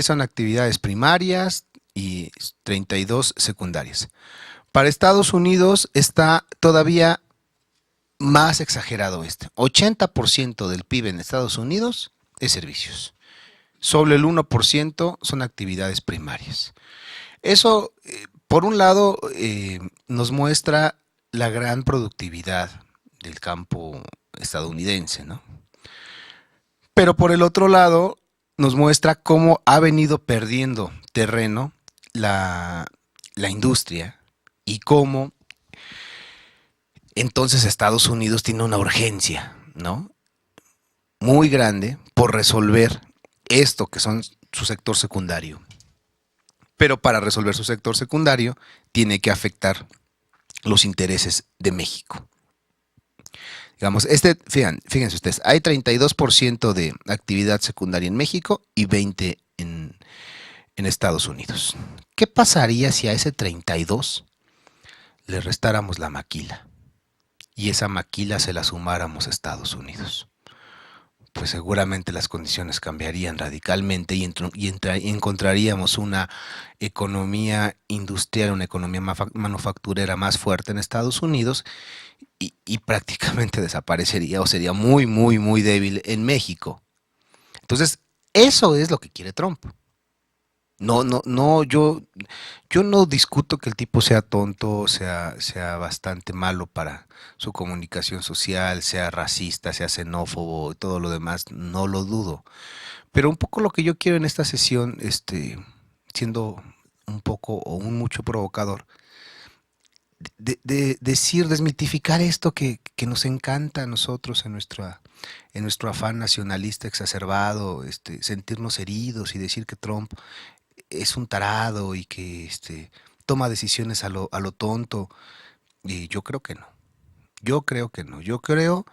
Son actividades primarias y 32 secundarias. Para Estados Unidos está todavía más exagerado este. 80% del PIB en Estados Unidos es servicios. Solo el 1% son actividades primarias. Eso, por un lado, nos muestra la gran productividad del campo estadounidense, ¿no? Pero por el otro lado, nos muestra cómo ha venido perdiendo terreno la, la industria y cómo entonces Estados Unidos tiene una urgencia, ¿no? Muy grande por resolver esto que son su sector secundario. Pero para resolver su sector secundario tiene que afectar los intereses de México. Digamos, fíjense ustedes, hay 32% de actividad secundaria en México y 20% en Estados Unidos. ¿Qué pasaría si a ese 32 le restáramos la maquila y esa maquila se la sumáramos a Estados Unidos? Pues seguramente las condiciones cambiarían radicalmente y encontraríamos una economía industrial, una economía manufacturera más fuerte en Estados Unidos y prácticamente desaparecería o sería muy, muy, muy débil en México. Entonces, eso es lo que quiere Trump. No, no, no, yo no discuto que el tipo sea tonto, sea bastante malo para su comunicación social, sea racista, sea xenófobo y todo lo demás, no lo dudo. Pero un poco lo que yo quiero en esta sesión, siendo un poco o un mucho provocador, decir, desmitificar esto que nos encanta a nosotros en nuestro afán nacionalista exacerbado, sentirnos heridos y decir que Trump es un tarado y que toma decisiones a lo tonto. Y yo creo que no. Yo creo que no. Yo creo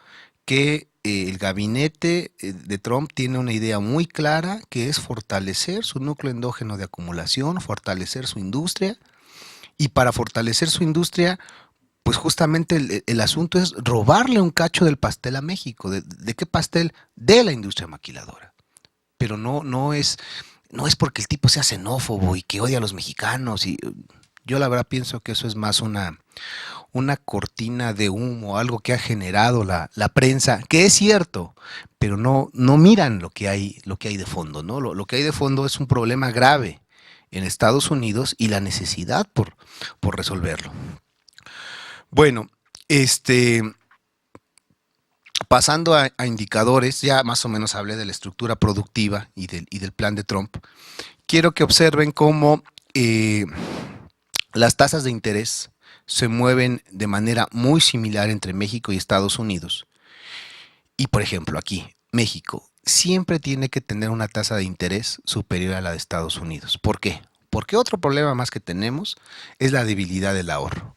que el gabinete de Trump tiene una idea muy clara que es fortalecer su núcleo endógeno de acumulación, fortalecer su industria y para fortalecer su industria, pues justamente el asunto es robarle un cacho del pastel a México. ¿De qué pastel? De la industria maquiladora. Pero no es porque el tipo sea xenófobo y que odia a los mexicanos. Y yo la verdad pienso que eso es más una cortina de humo, algo que ha generado la prensa, que es cierto, pero no miran lo que hay de fondo, ¿no? Lo que hay de fondo es un problema grave en Estados Unidos y la necesidad por resolverlo. Bueno, este, pasando a indicadores, ya más o menos hablé de la estructura productiva y del plan de Trump. Quiero que observen cómo las tasas de interés se mueven de manera muy similar entre México y Estados Unidos. Y por ejemplo, aquí, México siempre tiene que tener una tasa de interés superior a la de Estados Unidos. ¿Por qué? Porque otro problema más que tenemos es la debilidad del ahorro.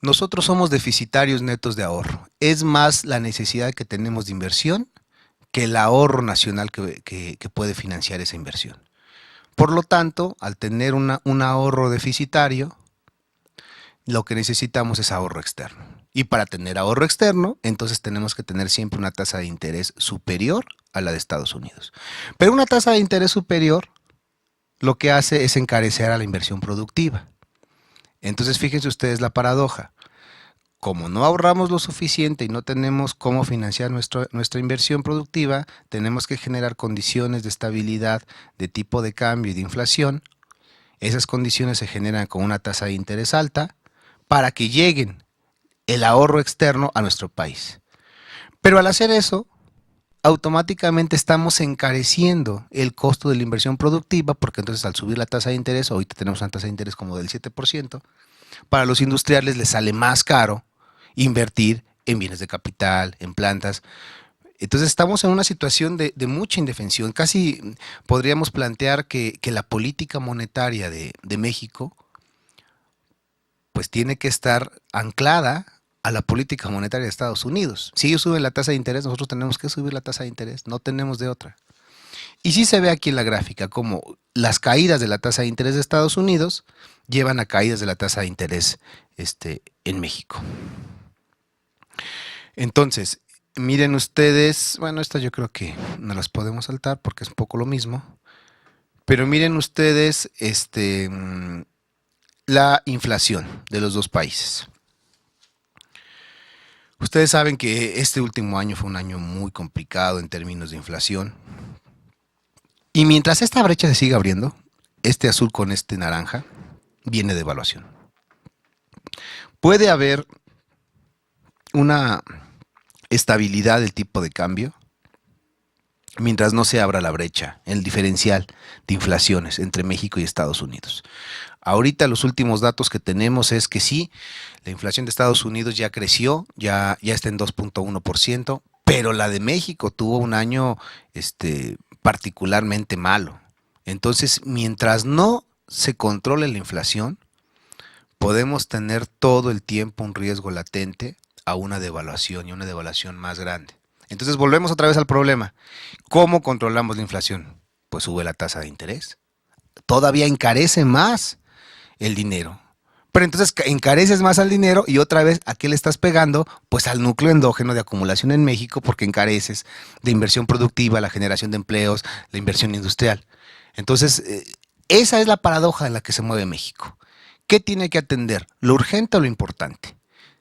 Nosotros somos deficitarios netos de ahorro. Es más la necesidad que tenemos de inversión que el ahorro nacional que puede financiar esa inversión. Por lo tanto, al tener un ahorro deficitario, lo que necesitamos es ahorro externo. Y para tener ahorro externo, entonces tenemos que tener siempre una tasa de interés superior a la de Estados Unidos. Pero una tasa de interés superior lo que hace es encarecer a la inversión productiva. Entonces fíjense ustedes la paradoja. Como no ahorramos lo suficiente y no tenemos cómo financiar nuestra inversión productiva, tenemos que generar condiciones de estabilidad de tipo de cambio y de inflación. Esas condiciones se generan con una tasa de interés alta para que lleguen el ahorro externo a nuestro país. Pero al hacer eso, automáticamente estamos encareciendo el costo de la inversión productiva, porque entonces al subir la tasa de interés, ahorita tenemos una tasa de interés como del 7%, para los industriales les sale más caro invertir en bienes de capital, en plantas. Entonces estamos en una situación de mucha indefensión. Casi podríamos plantear que la política monetaria de México pues tiene que estar anclada a la política monetaria de Estados Unidos. Si ellos suben la tasa de interés, nosotros tenemos que subir la tasa de interés, no tenemos de otra. Y sí se ve aquí en la gráfica como las caídas de la tasa de interés de Estados Unidos llevan a caídas de la tasa de interés en México. Entonces, miren ustedes, bueno, estas yo creo que no las podemos saltar porque es un poco lo mismo, Pero miren ustedes, la inflación de los dos países. Ustedes saben que este último año fue un año muy complicado en términos de inflación. Y mientras esta brecha se siga abriendo, este azul con este naranja, viene de evaluación. Puede haber una estabilidad del tipo de cambio mientras no se abra la brecha, el diferencial de inflaciones entre México y Estados Unidos. Ahorita los últimos datos que tenemos es que sí, la inflación de Estados Unidos ya creció, ya está en 2.1%, pero la de México tuvo un año particularmente malo. Entonces, mientras no se controle la inflación, podemos tener todo el tiempo un riesgo latente a una devaluación y una devaluación más grande. Entonces volvemos otra vez al problema. ¿Cómo controlamos la inflación? Pues sube la tasa de interés. Todavía encarece más el dinero. Pero entonces encareces más al dinero y otra vez, ¿a qué le estás pegando? Pues al núcleo endógeno de acumulación en México, porque encareces de inversión productiva, la generación de empleos, la inversión industrial. Entonces, esa es la paradoja en la que se mueve México. ¿Qué tiene que atender? ¿Lo urgente o lo importante?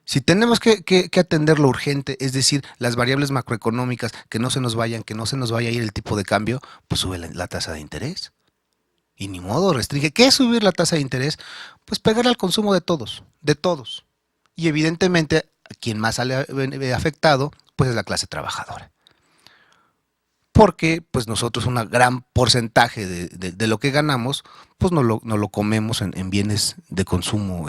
Si tenemos que atender lo urgente, es decir, las variables macroeconómicas, que no se nos vayan, que no se nos vaya a ir el tipo de cambio, pues sube la tasa de interés. Y ni modo, restringe. ¿Qué es subir la tasa de interés? Pues pegar al consumo de todos, de todos. Y evidentemente, quien más sale afectado, pues es la clase trabajadora. Porque pues nosotros un gran porcentaje de lo que ganamos, pues no lo comemos en bienes de consumo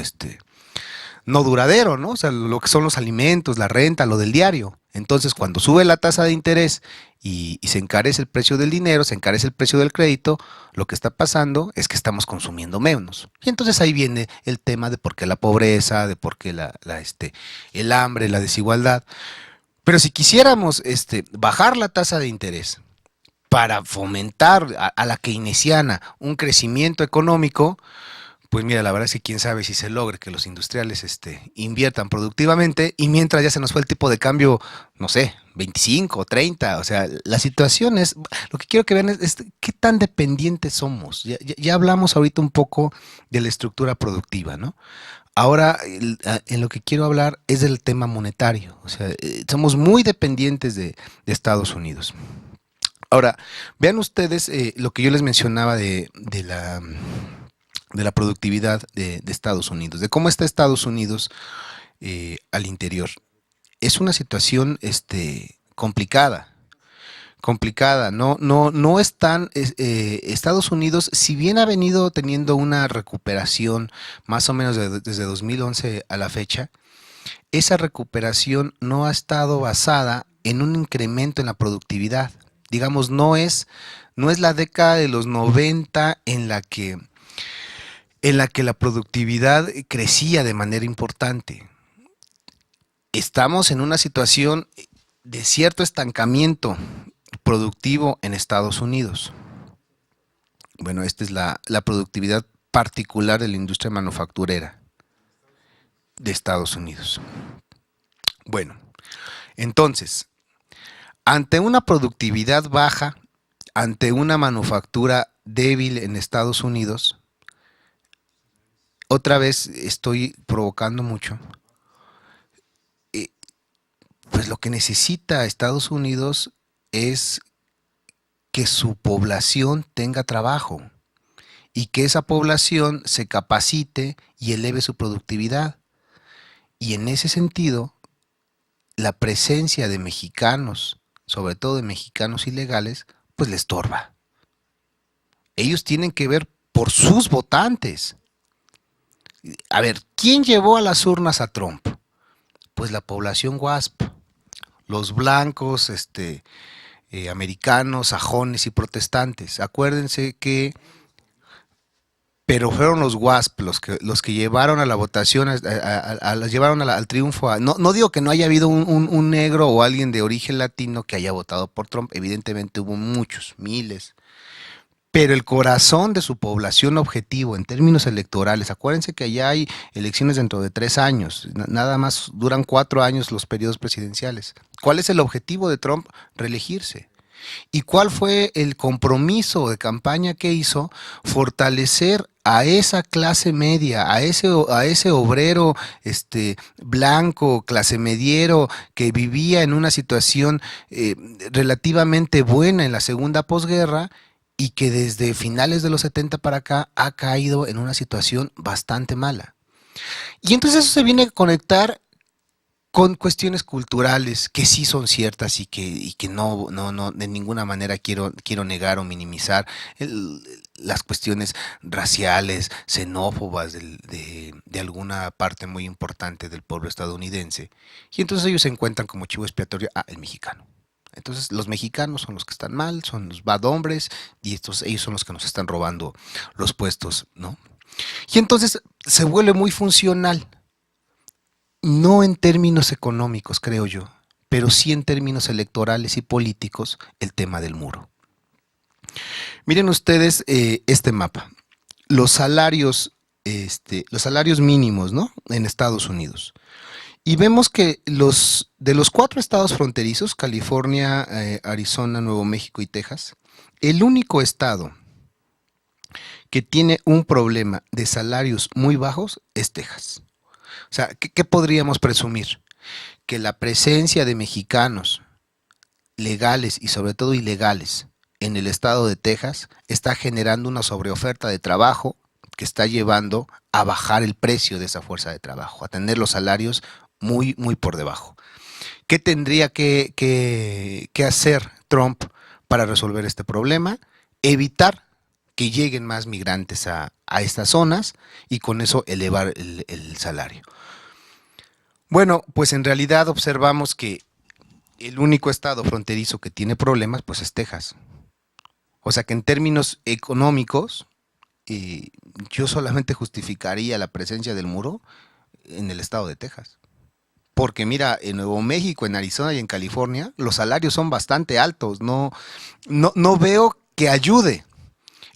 no duradero, ¿no? O sea, lo que son los alimentos, la renta, lo del diario. Entonces, cuando sube la tasa de interés y se encarece el precio del dinero, se encarece el precio del crédito, lo que está pasando es que estamos consumiendo menos. Y entonces ahí viene el tema de por qué la pobreza, de por qué el hambre, la desigualdad. Pero si quisiéramos bajar la tasa de interés para fomentar a la keynesiana un crecimiento económico, pues mira, la verdad es que quién sabe si se logre que los industriales inviertan productivamente y mientras ya se nos fue el tipo de cambio, no sé, 25 o 30, o sea, la situación es, lo que quiero que vean es qué tan dependientes somos. Ya hablamos ahorita un poco de la estructura productiva, ¿no? Ahora, en lo que quiero hablar es del tema monetario, o sea, somos muy dependientes de Estados Unidos. Ahora, vean ustedes lo que yo les mencionaba de la productividad de Estados Unidos, de cómo está Estados Unidos al interior. Es una situación complicada, complicada. No es tan. Estados Unidos, si bien ha venido teniendo una recuperación más o menos desde 2011 a la fecha, esa recuperación no ha estado basada en un incremento en la productividad. Digamos, no es la década de los 90 en la que la productividad crecía de manera importante. Estamos en una situación de cierto estancamiento productivo en Estados Unidos. Bueno, esta es la productividad particular de la industria manufacturera de Estados Unidos. Bueno, entonces, ante una productividad baja, ante una manufactura débil en Estados Unidos, otra vez estoy provocando mucho, pues lo que necesita Estados Unidos es que su población tenga trabajo y que esa población se capacite y eleve su productividad. Y en ese sentido, la presencia de mexicanos, sobre todo de mexicanos ilegales, pues le estorba. Ellos tienen que ver por sus votantes. A ver, ¿quién llevó a las urnas a Trump? Pues la población WASP, los blancos, americanos, sajones y protestantes. Acuérdense que, pero fueron los WASP los que llevaron a la votación, llevaron al triunfo. No digo que no haya habido un negro o alguien de origen latino que haya votado por Trump. Evidentemente hubo muchos, miles. Pero el corazón de su población objetivo en términos electorales, acuérdense que allá hay elecciones dentro de 3 años, nada más duran 4 años los periodos presidenciales. ¿Cuál es el objetivo de Trump? Reelegirse. ¿Y cuál fue el compromiso de campaña que hizo? Fortalecer a esa clase media, a ese obrero blanco, clase mediero, que vivía en una situación relativamente buena en la segunda posguerra y que desde finales de los 70 para acá ha caído en una situación bastante mala. Y entonces eso se viene a conectar con cuestiones culturales que sí son ciertas y que no, de ninguna manera quiero negar o minimizar las cuestiones raciales, xenófobas de alguna parte muy importante del pueblo estadounidense. Y entonces ellos se encuentran como chivo expiatorio, el mexicano. Entonces los mexicanos son los que están mal, son los bad hombres, y ellos son los que nos están robando los puestos, ¿no? Y entonces se vuelve muy funcional. No en términos económicos, creo yo, pero sí en términos electorales y políticos, el tema del muro. Miren ustedes este mapa. Los salarios, los salarios mínimos, ¿no? En Estados Unidos. Y vemos que de los 4 estados fronterizos, California, Arizona, Nuevo México y Texas, el único estado que tiene un problema de salarios muy bajos es Texas. O sea, ¿qué podríamos presumir? Que la presencia de mexicanos legales y sobre todo ilegales en el estado de Texas está generando una sobreoferta de trabajo que está llevando a bajar el precio de esa fuerza de trabajo, a tener los salarios muy por debajo. ¿Qué tendría que hacer Trump para resolver este problema? Evitar que lleguen más migrantes a estas zonas y con eso elevar el salario. Bueno, pues en realidad observamos que el único estado fronterizo que tiene problemas pues es Texas. O sea que en términos económicos, yo solamente justificaría la presencia del muro en el estado de Texas. Porque mira, en Nuevo México, en Arizona y en California, los salarios son bastante altos. No veo que ayude.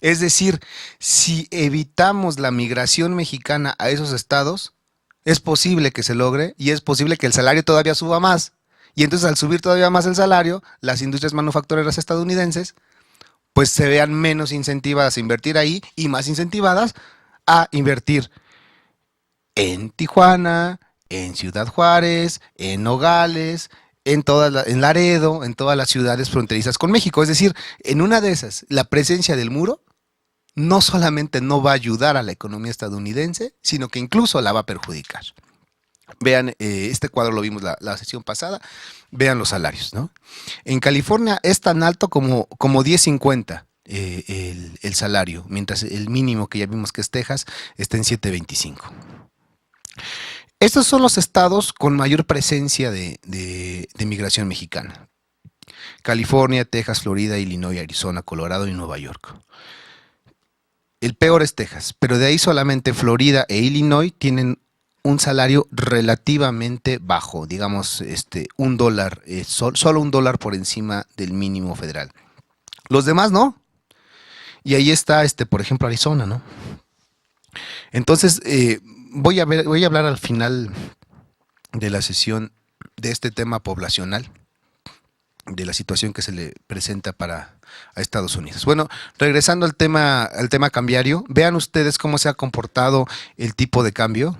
Es decir, si evitamos la migración mexicana a esos estados, es posible que se logre y es posible que el salario todavía suba más. Y entonces al subir todavía más el salario, las industrias manufactureras estadounidenses pues se vean menos incentivadas a invertir ahí y más incentivadas a invertir en Tijuana, en Ciudad Juárez, en Nogales, en Laredo, en todas las ciudades fronterizas con México. Es decir, en una de esas, la presencia del muro no solamente no va a ayudar a la economía estadounidense, sino que incluso la va a perjudicar. Vean, este cuadro lo vimos la sesión pasada, vean los salarios, ¿no? En California es tan alto como 10.50 el salario, mientras el mínimo que ya vimos que es Texas está en 7.25. Estos son los estados con mayor presencia de migración mexicana. California, Texas, Florida, Illinois, Arizona, Colorado y Nueva York. El peor es Texas, pero de ahí solamente Florida e Illinois tienen un salario relativamente bajo, digamos $1, solo $1 por encima del mínimo federal. Los demás no. Y ahí está, por ejemplo, Arizona, ¿no? Entonces, voy a hablar al final de la sesión de este tema poblacional, de la situación que se le presenta a Estados Unidos. Bueno, regresando al tema cambiario, vean ustedes cómo se ha comportado el tipo de cambio.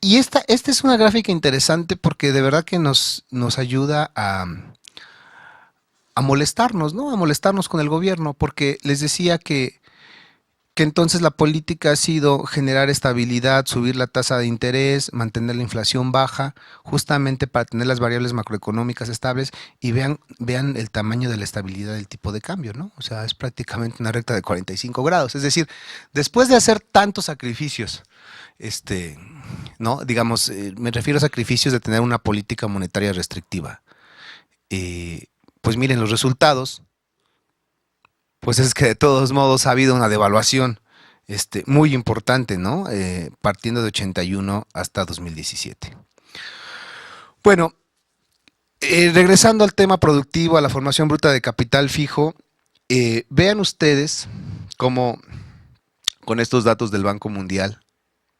Y esta es una gráfica interesante porque de verdad que nos ayuda a molestarnos, ¿no? A molestarnos con el gobierno, porque les decía que entonces la política ha sido generar estabilidad, subir la tasa de interés, mantener la inflación baja, justamente para tener las variables macroeconómicas estables y vean el tamaño de la estabilidad del tipo de cambio, ¿no? O sea, es prácticamente una recta de 45 grados. Es decir, después de hacer tantos sacrificios, ¿no? Digamos, me refiero a sacrificios de tener una política monetaria restrictiva. Pues miren, los resultados pues es que de todos modos ha habido una devaluación muy importante, ¿no? Partiendo de 81 hasta 2017. Bueno, regresando al tema productivo, a la formación bruta de capital fijo, vean ustedes cómo con estos datos del Banco Mundial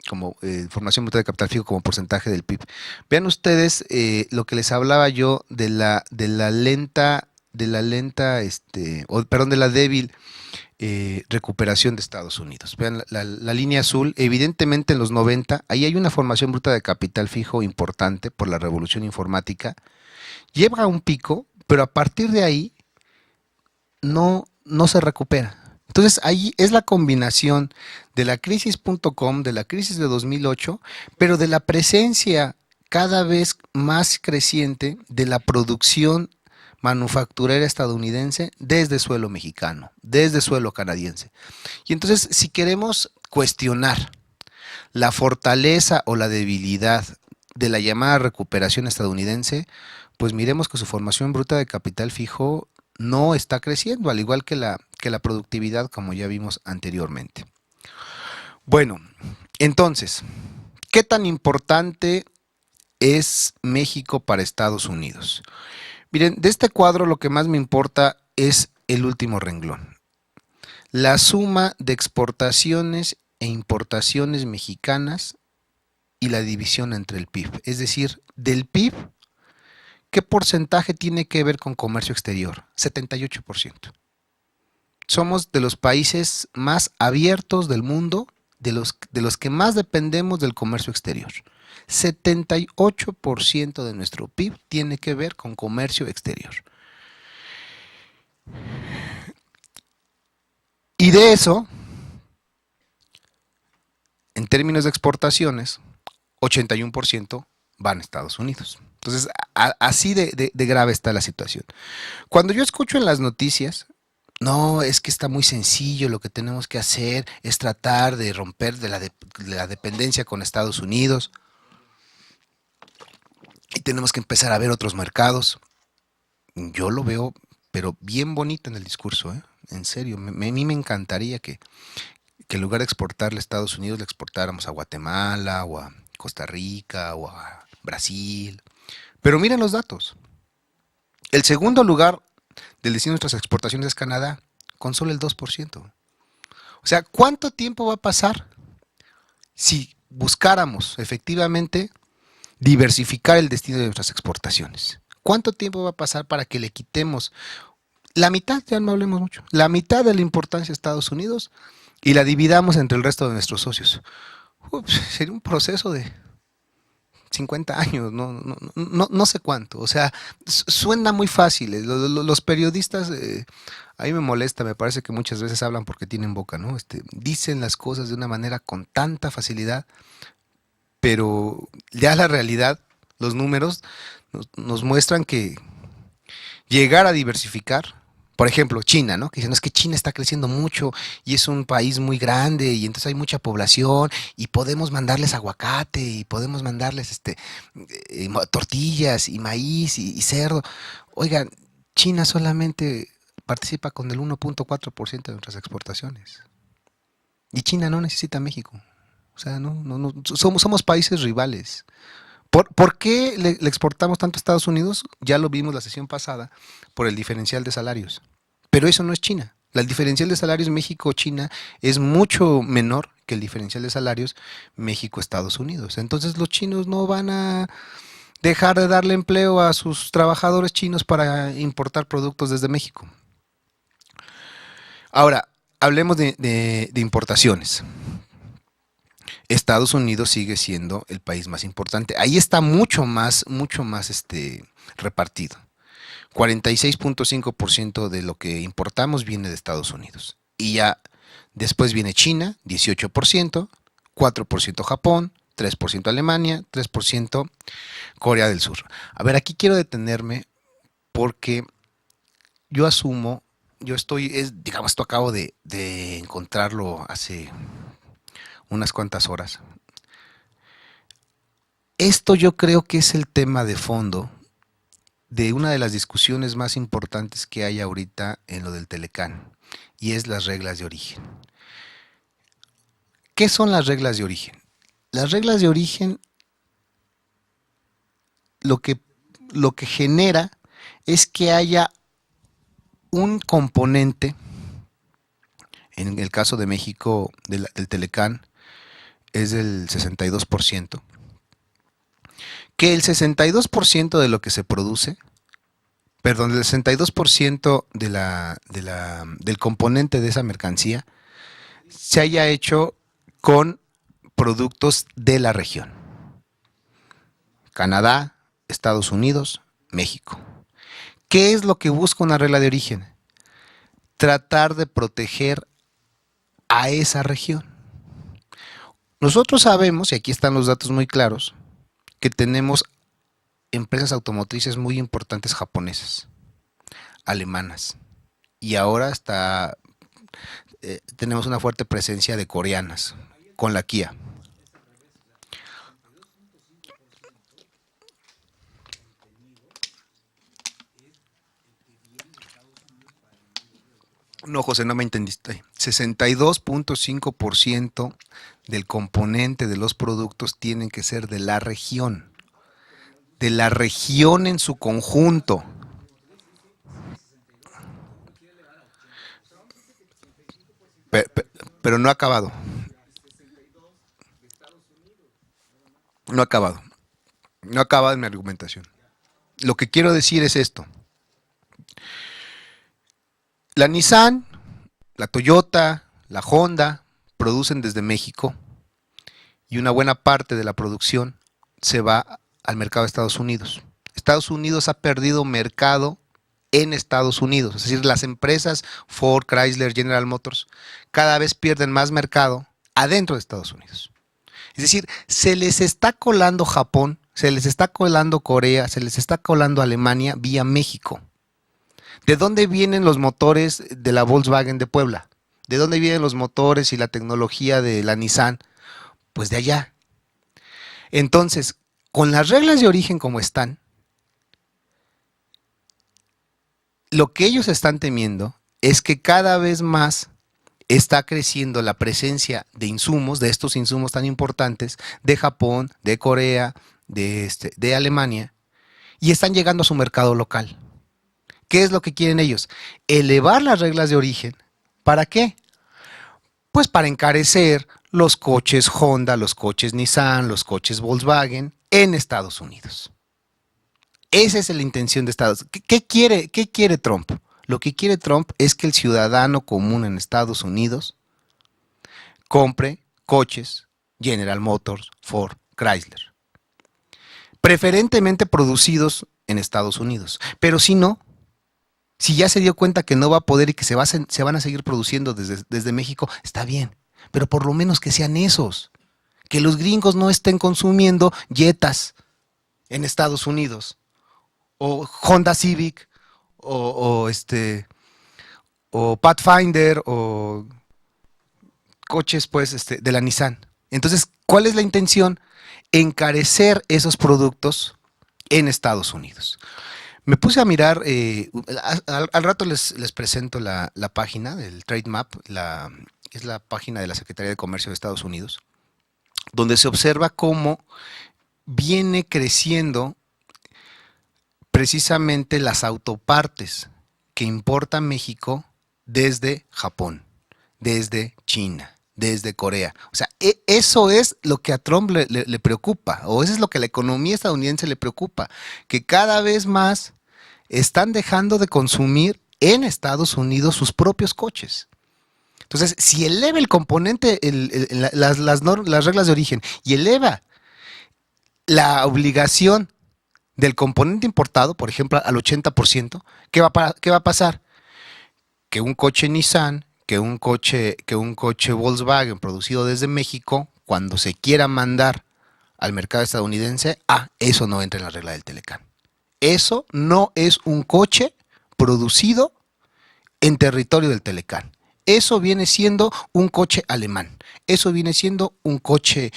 como formación bruta de capital fijo como porcentaje del PIB. Vean ustedes lo que les hablaba yo de la débil recuperación de Estados Unidos. Vean la línea azul, evidentemente en los 90, ahí hay una formación bruta de capital fijo importante por la revolución informática, llega a un pico, pero a partir de ahí no se recupera. Entonces ahí es la combinación de la crisis.com, de la crisis de 2008, pero de la presencia cada vez más creciente de la producción manufacturera estadounidense desde suelo mexicano, desde suelo canadiense. Y entonces, si queremos cuestionar la fortaleza o la debilidad de la llamada recuperación estadounidense, pues miremos que su formación bruta de capital fijo no está creciendo, al igual que la productividad, como ya vimos anteriormente. Bueno, entonces, ¿qué tan importante es México para Estados Unidos? Miren, de este cuadro lo que más me importa es el último renglón. La suma de exportaciones e importaciones mexicanas y la división entre el PIB. Es decir, del PIB, ¿qué porcentaje tiene que ver con comercio exterior? 78%. Somos de los países más abiertos del mundo, de los que más dependemos del comercio exterior. 78% de nuestro PIB tiene que ver con comercio exterior. Y de eso, en términos de exportaciones, 81% van a Estados Unidos. Entonces, así de grave está la situación. Cuando yo escucho en las noticias, no, es que está muy sencillo, lo que tenemos que hacer es tratar de romper la dependencia con Estados Unidos y tenemos que empezar a ver otros mercados. Yo lo veo, pero bien bonito en el discurso, ¿eh? En serio, a mí me encantaría que en lugar de exportarle a Estados Unidos, le exportáramos a Guatemala o a Costa Rica o a Brasil. Pero miren los datos. El segundo lugar del destino de nuestras exportaciones es Canadá, con solo el 2%. O sea, ¿cuánto tiempo va a pasar si buscáramos efectivamente diversificar el destino de nuestras exportaciones? ¿Cuánto tiempo va a pasar para que le quitemos la mitad, ya no hablemos mucho, la mitad de la importancia de Estados Unidos y la dividamos entre el resto de nuestros socios? Sería un proceso de 50 años, no sé cuánto. O sea, suena muy fácil. Los periodistas, a mí me molesta, me parece que muchas veces hablan porque tienen boca, ¿no? Dicen las cosas de una manera con tanta facilidad, pero ya la realidad, los números, nos muestran que llegar a diversificar, por ejemplo, China, ¿no? Que dicen, no, es que China está creciendo mucho y es un país muy grande y entonces hay mucha población y podemos mandarles aguacate y podemos mandarles tortillas y maíz y cerdo. Oigan, China solamente participa con el 1.4% de nuestras exportaciones. Y China no necesita México. O sea, no, somos países rivales. ¿Por qué le exportamos tanto a Estados Unidos? Ya lo vimos la sesión pasada, por el diferencial de salarios. Pero eso no es China. El diferencial de salarios México-China es mucho menor que el diferencial de salarios México-Estados Unidos. Entonces los chinos no van a dejar de darle empleo a sus trabajadores chinos para importar productos desde México. Ahora, hablemos de importaciones. Estados Unidos sigue siendo el país más importante. Ahí está mucho más repartido. 46.5% de lo que importamos viene de Estados Unidos. Y ya después viene China, 18%, 4% Japón, 3% Alemania, 3% Corea del Sur. A ver, aquí quiero detenerme porque yo asumo, digamos, esto acabo de encontrarlo hace unas cuantas horas. Esto yo creo que es el tema de fondo de una de las discusiones más importantes que hay ahorita en lo del Telecán, y es las reglas de origen. ¿Qué son las reglas de origen? Las reglas de origen lo que genera es que haya un componente, en el caso de México del Telecán, es del 62%, que el 62% de lo que se produce, perdón, el 62% del componente de esa mercancía se haya hecho con productos de la región. Canadá, Estados Unidos, México. ¿Qué es lo que busca una regla de origen? Tratar de proteger a esa región. Nosotros sabemos, y aquí están los datos muy claros, que tenemos empresas automotrices muy importantes japonesas, alemanas, y ahora tenemos una fuerte presencia de coreanas con la Kia. No, José, no me entendiste. 62.5% del componente de los productos tienen que ser de la región en su conjunto. Pero no ha acabado. No ha acabado. No ha acabado en mi argumentación. Lo que quiero decir es esto. La Nissan, la Toyota, la Honda producen desde México y una buena parte de la producción se va al mercado de Estados Unidos. Estados Unidos ha perdido mercado en Estados Unidos, es decir, las empresas Ford, Chrysler, General Motors cada vez pierden más mercado adentro de Estados Unidos. Es decir, se les está colando Japón, se les está colando Corea, se les está colando Alemania vía México. ¿De dónde vienen los motores de la Volkswagen de Puebla? ¿De dónde vienen los motores y la tecnología de la Nissan? Pues de allá. Entonces, con las reglas de origen como están, lo que ellos están temiendo es que cada vez más está creciendo la presencia de insumos, de estos insumos tan importantes, de Japón, de Corea, de Alemania, y están llegando a su mercado local. ¿Qué es lo que quieren ellos? Elevar las reglas de origen. ¿Para qué? Pues para encarecer los coches Honda, los coches Nissan, los coches Volkswagen en Estados Unidos. Esa es la intención de Estados Unidos. ¿Qué quiere Trump? Lo que quiere Trump es que el ciudadano común en Estados Unidos compre coches General Motors, Ford, Chrysler. Preferentemente producidos en Estados Unidos. Pero si no, si ya se dio cuenta que no va a poder y que se van a seguir produciendo desde México, está bien. Pero por lo menos que sean esos. Que los gringos no estén consumiendo Jetas en Estados Unidos. O Honda Civic. O Pathfinder. O coches pues de la Nissan. Entonces, ¿cuál es la intención? Encarecer esos productos en Estados Unidos. Me puse a mirar, al rato les presento la página del Trade Map, es la página de la Secretaría de Comercio de Estados Unidos, donde se observa cómo viene creciendo precisamente las autopartes que importa México desde Japón, desde China, desde Corea. O sea, eso es lo que a Trump le preocupa, o eso es lo que a la economía estadounidense le preocupa, que cada vez más están dejando de consumir en Estados Unidos sus propios coches. Entonces, si eleva el componente, las reglas de origen, y eleva la obligación del componente importado, por ejemplo, al 80%, ¿qué va a pasar? Que un coche Nissan, que un coche Volkswagen producido desde México, cuando se quiera mandar al mercado estadounidense, eso no entra en la regla del Telecán. Eso no es un coche producido en territorio del Telecán. Eso viene siendo un coche alemán. Eso viene siendo un coche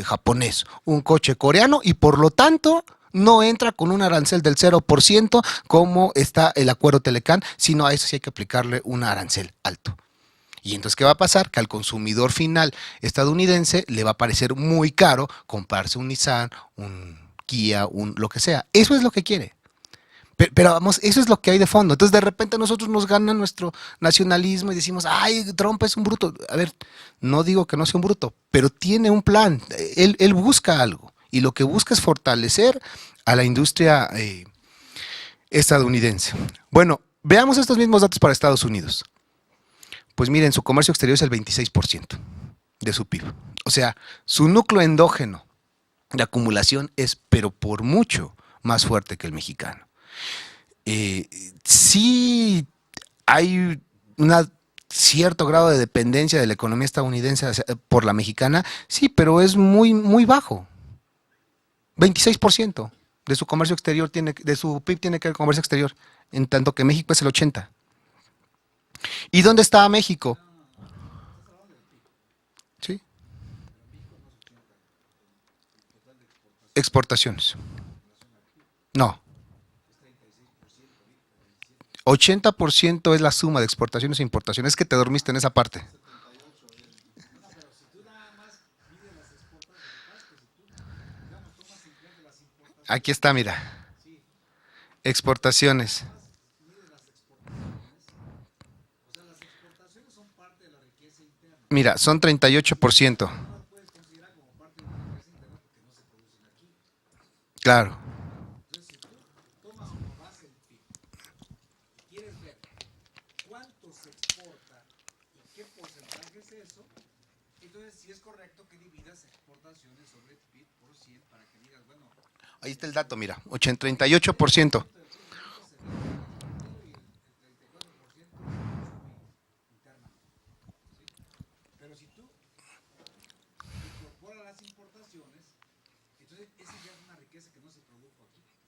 japonés, un coche coreano, y por lo tanto no entra con un arancel del 0% como está el acuerdo Telecán, sino a eso sí hay que aplicarle un arancel alto. Y entonces, ¿qué va a pasar? Que al consumidor final estadounidense le va a parecer muy caro comprarse un Nissan, un Kia, lo que sea. Eso es lo que quiere. Pero, vamos, eso es lo que hay de fondo. Entonces de repente a nosotros nos gana nuestro nacionalismo y decimos, ay, Trump es un bruto. A ver, no digo que no sea un bruto, pero tiene un plan. Él busca algo y lo que busca es fortalecer a la industria estadounidense. Bueno, veamos estos mismos datos para Estados Unidos. Pues miren, su comercio exterior es el 26% de su PIB. O sea, su núcleo endógeno de acumulación es, pero por mucho, más fuerte que el mexicano. Sí hay un cierto grado de dependencia de la economía estadounidense por la mexicana, sí, pero es muy, muy bajo. 26% de su comercio exterior tiene, de su PIB tiene que ver con comercio exterior, en tanto que México es el 80%. ¿Y dónde está México? ¿Sí? Exportaciones. No. 80% es la suma de exportaciones e importaciones. Es que te dormiste en esa parte. Aquí está, mira. Exportaciones. Mira, son 38%. Claro. Ahí está el dato, mira. 38%.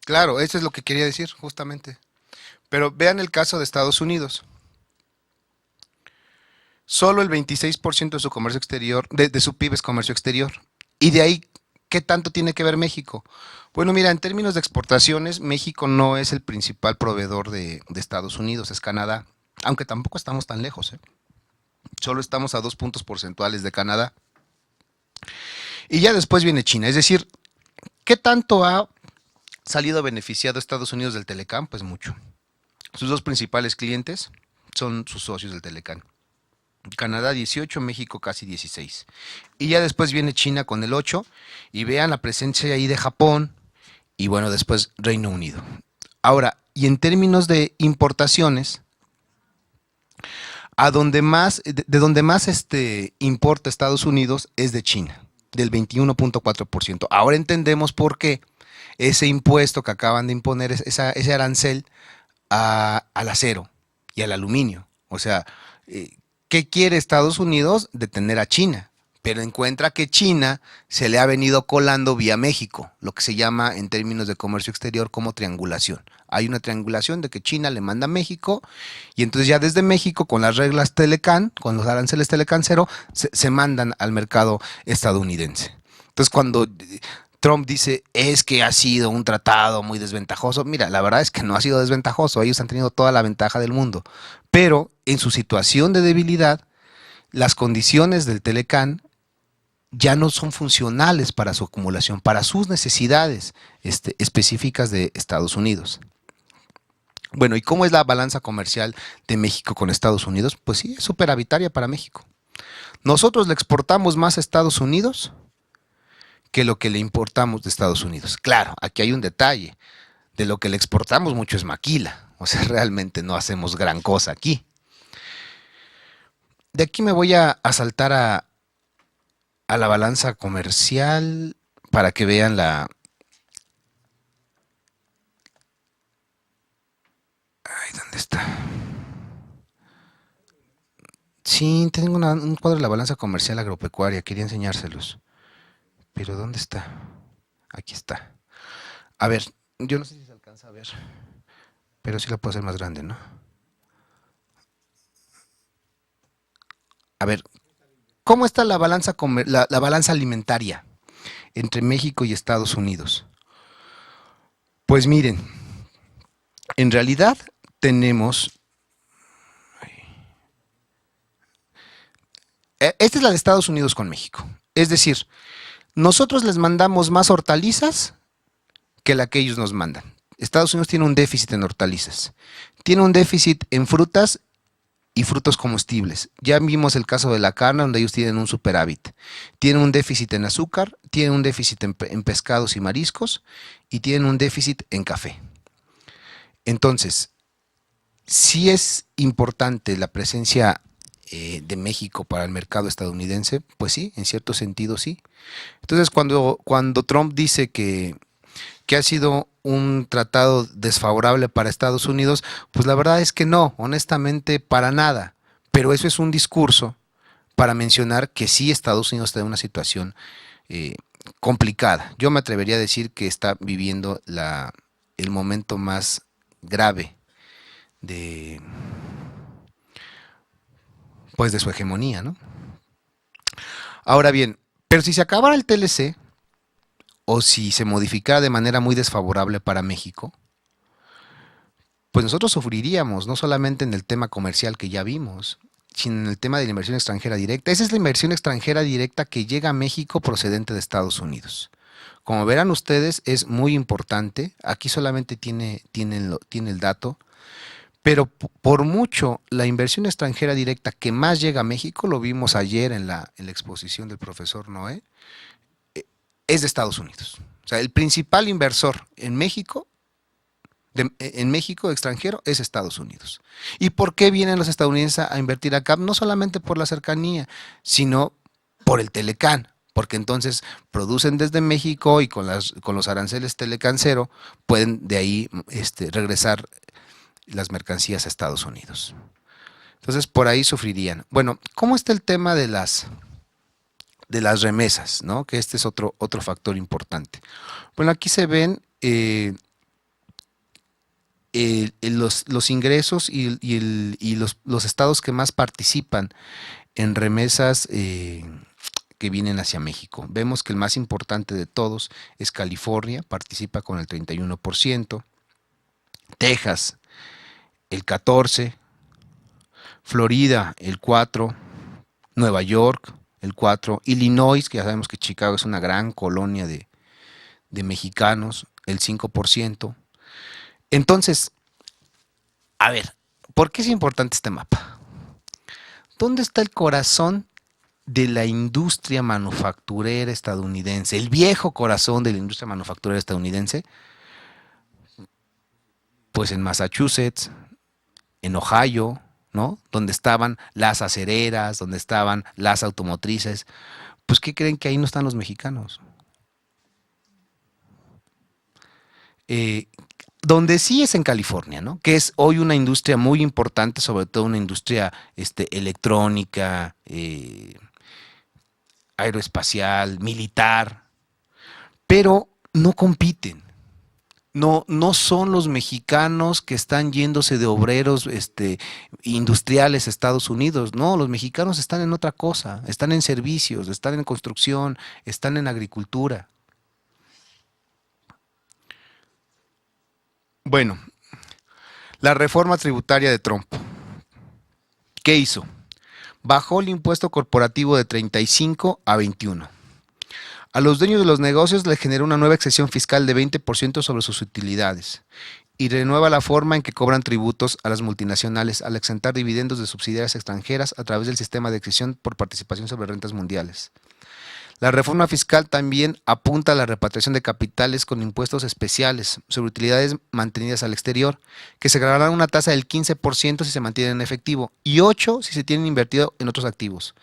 Claro, eso es lo que quería decir, justamente. Pero vean el caso de Estados Unidos. Solo el 26% de su comercio exterior, de su PIB es comercio exterior. Y de ahí, ¿qué tanto tiene que ver México? Bueno, mira, en términos de exportaciones, México no es el principal proveedor de Estados Unidos, es Canadá. Aunque tampoco estamos tan lejos, ¿eh? Solo estamos a 2 puntos porcentuales de Canadá. Y ya después viene China. Es decir, ¿qué tanto ha salido beneficiado Estados Unidos del Telecán? Pues mucho. Sus dos principales clientes son sus socios del Telecán. Canadá 18, México casi 16. Y ya después viene China con el 8. Y vean la presencia ahí de Japón. Y bueno, después Reino Unido. Ahora, y en términos de importaciones, de donde más importa Estados Unidos es de China, del 21.4%. Ahora entendemos por qué ese impuesto que acaban de imponer, ese arancel al acero y al aluminio. O sea, ¿qué quiere Estados Unidos? Detener a China. Pero encuentra que China se le ha venido colando vía México, lo que se llama en términos de comercio exterior como triangulación. Hay una triangulación de que China le manda a México y entonces ya desde México con las reglas Telecán, con los aranceles Telecán cero, se mandan al mercado estadounidense. Entonces cuando Trump dice es que ha sido un tratado muy desventajoso, mira, la verdad es que no ha sido desventajoso, ellos han tenido toda la ventaja del mundo, pero en su situación de debilidad, las condiciones del Telecán ya no son funcionales para su acumulación, para sus necesidades específicas de Estados Unidos. Bueno, ¿y cómo es la balanza comercial de México con Estados Unidos? Pues sí, es superavitaria para México. Nosotros le exportamos más a Estados Unidos que lo que le importamos de Estados Unidos. Claro, aquí hay un detalle. De lo que le exportamos mucho es maquila. O sea, realmente no hacemos gran cosa aquí. De aquí me voy a saltar a la balanza comercial para que vean la... Ay, ¿dónde está? Sí, tengo un cuadro de la balanza comercial agropecuaria, quería enseñárselos. Pero ¿dónde está? Aquí está. A ver, yo no sé si se alcanza a ver, pero sí la puedo hacer más grande, ¿no? A ver, ¿cómo está la balanza alimentaria entre México y Estados Unidos? Pues miren, en realidad tenemos... Esta es la de Estados Unidos con México. Es decir, nosotros les mandamos más hortalizas que la que ellos nos mandan. Estados Unidos tiene un déficit en hortalizas, tiene un déficit en frutas y frutos comestibles. Ya vimos el caso de la carne, donde ellos tienen un superávit. Tienen un déficit en azúcar, tienen un déficit en pescados y mariscos, y tienen un déficit en café. Entonces, sí es importante la presencia de México para el mercado estadounidense, pues sí, en cierto sentido sí. Entonces, cuando Trump dice que ha sido un tratado desfavorable para Estados Unidos, pues la verdad es que no, honestamente, para nada. Pero eso es un discurso para mencionar que sí Estados Unidos está en una situación eh, complicada. Yo me atrevería a decir que está viviendo el momento más grave de, pues, de su hegemonía, ¿no? Ahora bien, pero si se acabara el TLC, o si se modificara de manera muy desfavorable para México, pues nosotros sufriríamos, no solamente en el tema comercial que ya vimos, sino en el tema de la inversión extranjera directa. Esa es la inversión extranjera directa que llega a México procedente de Estados Unidos. Como verán ustedes, es muy importante. Aquí solamente tiene el dato, pero por mucho la inversión extranjera directa que más llega a México, lo vimos ayer en la exposición del profesor Noé, es de Estados Unidos. O sea, el principal inversor en México extranjero es Estados Unidos. ¿Y por qué vienen los estadounidenses a invertir acá? No solamente por la cercanía, sino por el Telecán, porque entonces producen desde México y con los aranceles Telecán cero pueden de ahí regresar las mercancías a Estados Unidos. Entonces por ahí sufrirían. Bueno, ¿cómo está el tema de las remesas, ¿no? Que este es otro factor importante. Bueno, aquí se ven los ingresos y los estados que más participan en remesas que vienen hacia México. Vemos que el más importante de todos es California, participa con el 31%, Texas el 14%, Florida el 4%, Nueva York el 4%, Illinois, que ya sabemos que Chicago es una gran colonia de mexicanos, el 5%. Entonces, a ver, ¿por qué es importante este mapa? ¿Dónde está el corazón de la industria manufacturera estadounidense? El viejo corazón de la industria manufacturera estadounidense, pues en Massachusetts, en Ohio, ¿no? Donde estaban las acereras, donde estaban las automotrices. Pues, ¿qué creen? Que ahí no están los mexicanos. Eh, donde sí es en California, ¿no? Que es hoy una industria muy importante, sobre todo una industria electrónica, aeroespacial, militar, pero no compiten. No, no son los mexicanos que están yéndose de obreros industriales a Estados Unidos. No, los mexicanos están en otra cosa, están en servicios, están en construcción, están en agricultura. Bueno, la reforma tributaria de Trump. ¿Qué hizo? Bajó el impuesto corporativo de 35 a 21. A los dueños de los negocios les generó una nueva exención fiscal de 20% sobre sus utilidades y renueva la forma en que cobran tributos a las multinacionales al exentar dividendos de subsidiarias extranjeras a través del sistema de exención por participación sobre rentas mundiales. La reforma fiscal también apunta a la repatriación de capitales con impuestos especiales sobre utilidades mantenidas al exterior, que se grabarán una tasa del 15% si se mantienen en efectivo y 8% si se tienen invertido en otros activos.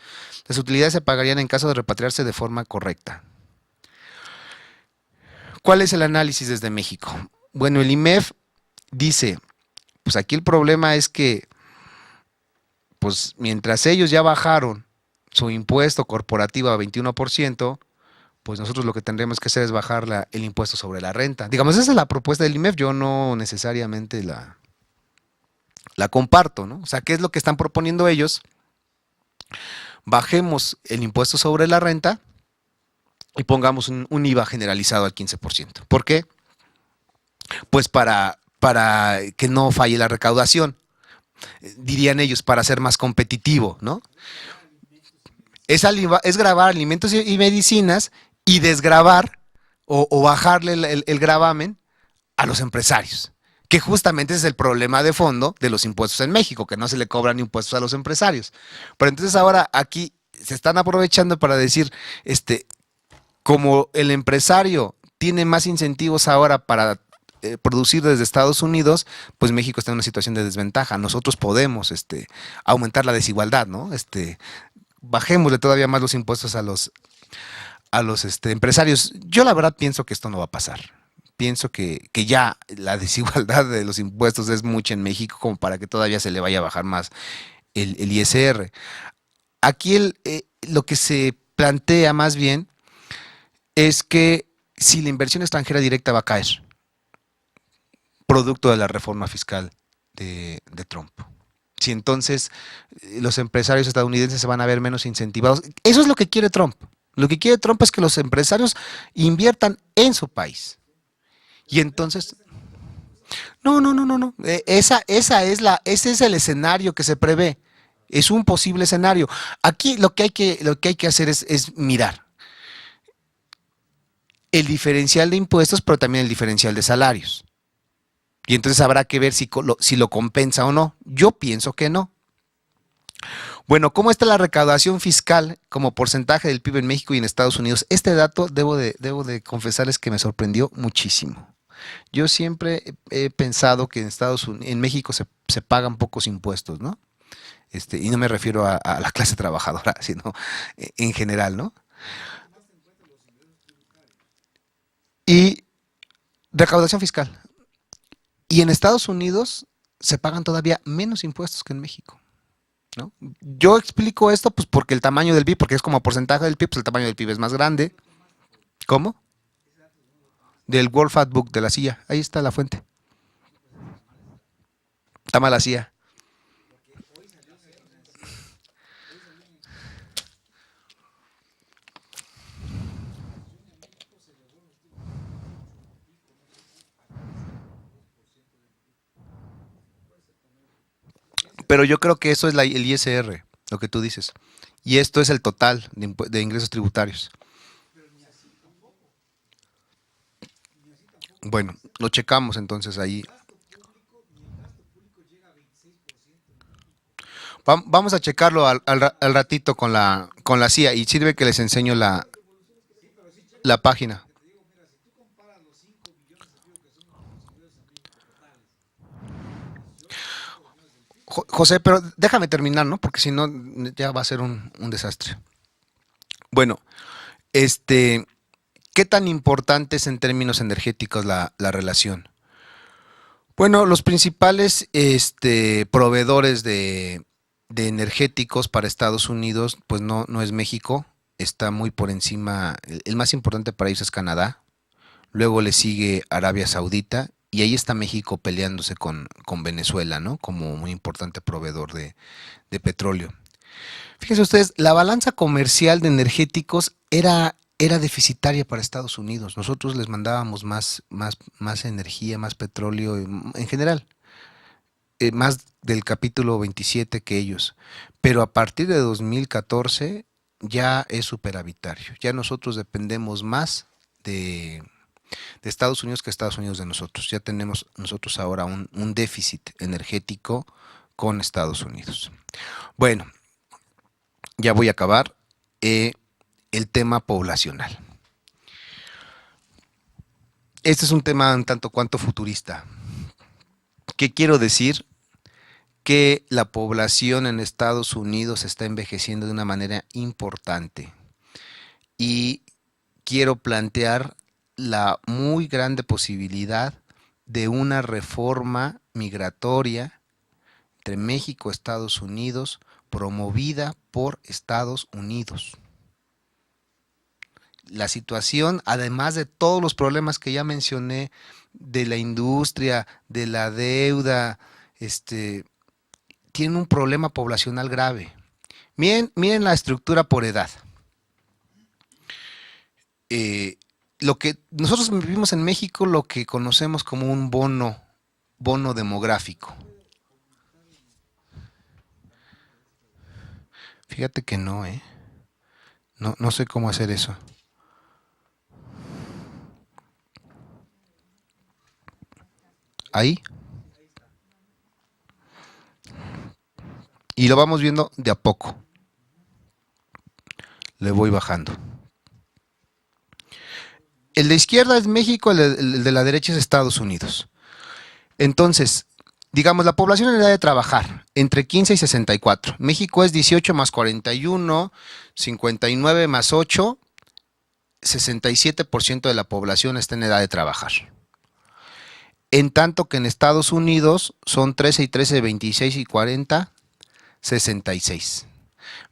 Las utilidades se pagarían en caso de repatriarse de forma correcta. ¿Cuál es el análisis desde México? Bueno, el IMEF dice, pues aquí el problema es que, pues mientras ellos ya bajaron su impuesto corporativo a 21%, pues nosotros lo que tendremos que hacer es bajar el impuesto sobre la renta. Digamos, esa es la propuesta del IMEF, yo no necesariamente la comparto, ¿no? O sea, ¿qué es lo que están proponiendo ellos? Bajemos el impuesto sobre la renta y pongamos un IVA generalizado al 15%. ¿Por qué? Pues para que no falle la recaudación, dirían ellos, para ser más competitivo, ¿no? Es gravar alimentos y medicinas y desgravar o bajarle el gravamen a los empresarios, que justamente ese es el problema de fondo de los impuestos en México, que no se le cobran impuestos a los empresarios. Pero entonces ahora aquí se están aprovechando para decir, como el empresario tiene más incentivos ahora para producir desde Estados Unidos, pues México está en una situación de desventaja. Nosotros podemos aumentar la desigualdad, ¿no? Bajémosle todavía más los impuestos a los empresarios. Yo la verdad pienso que esto no va a pasar. Pienso que ya la desigualdad de los impuestos es mucha en México como para que todavía se le vaya a bajar más el ISR. Aquí lo que se plantea más bien es que si la inversión extranjera directa va a caer, producto de la reforma fiscal de Trump. Si entonces los empresarios estadounidenses se van a ver menos incentivados. Eso es lo que quiere Trump. Lo que quiere Trump es que los empresarios inviertan en su país. Y entonces, no, no, no, no, no. Ese es el escenario que se prevé. Es un posible escenario. Aquí lo que hay que hacer es mirar el diferencial de impuestos, pero también el diferencial de salarios. Y entonces habrá que ver si lo compensa o no. Yo pienso que no. Bueno, ¿cómo está la recaudación fiscal como porcentaje del PIB en México y en Estados Unidos? Este dato debo de confesarles que me sorprendió muchísimo. Yo siempre he pensado que en México se pagan pocos impuestos, ¿no? Y no me refiero a la clase trabajadora, sino en general, ¿no? Y recaudación fiscal. Y en Estados Unidos se pagan todavía menos impuestos que en México, ¿no? Yo explico esto pues porque el tamaño del PIB, porque es como porcentaje del PIB, pues el tamaño del PIB es más grande. ¿Cómo? Del World Factbook de la CIA. Ahí está la fuente. Está mal la CIA. Pero yo creo que eso es el ISR, lo que tú dices. Y esto es el total de ingresos tributarios. Bueno, lo checamos entonces ahí. Vamos a checarlo al ratito con la CIA y sirve que les enseño la página. José, pero déjame terminar, ¿no? Porque si no, ya va a ser un desastre. Bueno, este, ¿qué tan importante es en términos energéticos la relación? Bueno, los principales proveedores de energéticos para Estados Unidos, pues no es México, está muy por encima, el más importante para ellos es Canadá, luego le sigue Arabia Saudita y ahí está México peleándose con Venezuela, ¿no? Como muy importante proveedor de petróleo. Fíjense ustedes, la balanza comercial de energéticos era deficitaria para Estados Unidos. Nosotros les mandábamos más energía, más petróleo, en general, más del capítulo 27 que ellos. Pero a partir de 2014 ya es superavitario. Ya nosotros dependemos más de Estados Unidos que Estados Unidos de nosotros. Ya tenemos nosotros ahora un déficit energético con Estados Unidos. Bueno, ya voy a acabar. El tema poblacional. Este es un tema un tanto cuanto futurista. ¿Qué quiero decir? Que la población en Estados Unidos está envejeciendo de una manera importante. Y quiero plantear la muy grande posibilidad de una reforma migratoria entre México y Estados Unidos promovida por Estados Unidos. La situación, además de todos los problemas que ya mencioné, de la industria, de la deuda, tiene un problema poblacional grave. Miren la estructura por edad. Lo que nosotros vivimos en México, lo que conocemos como un bono demográfico. Fíjate que no, ¿eh? No sé cómo hacer eso. Ahí. Y lo vamos viendo de a poco. Le voy bajando. El de izquierda es México, el de la derecha es Estados Unidos. Entonces, digamos, la población en edad de trabajar, entre 15 y 64. México es 18 más 41, 59 más 8, 67% de la población está en edad de trabajar. En tanto que en Estados Unidos son 13 y 13, 26 y 40, 66.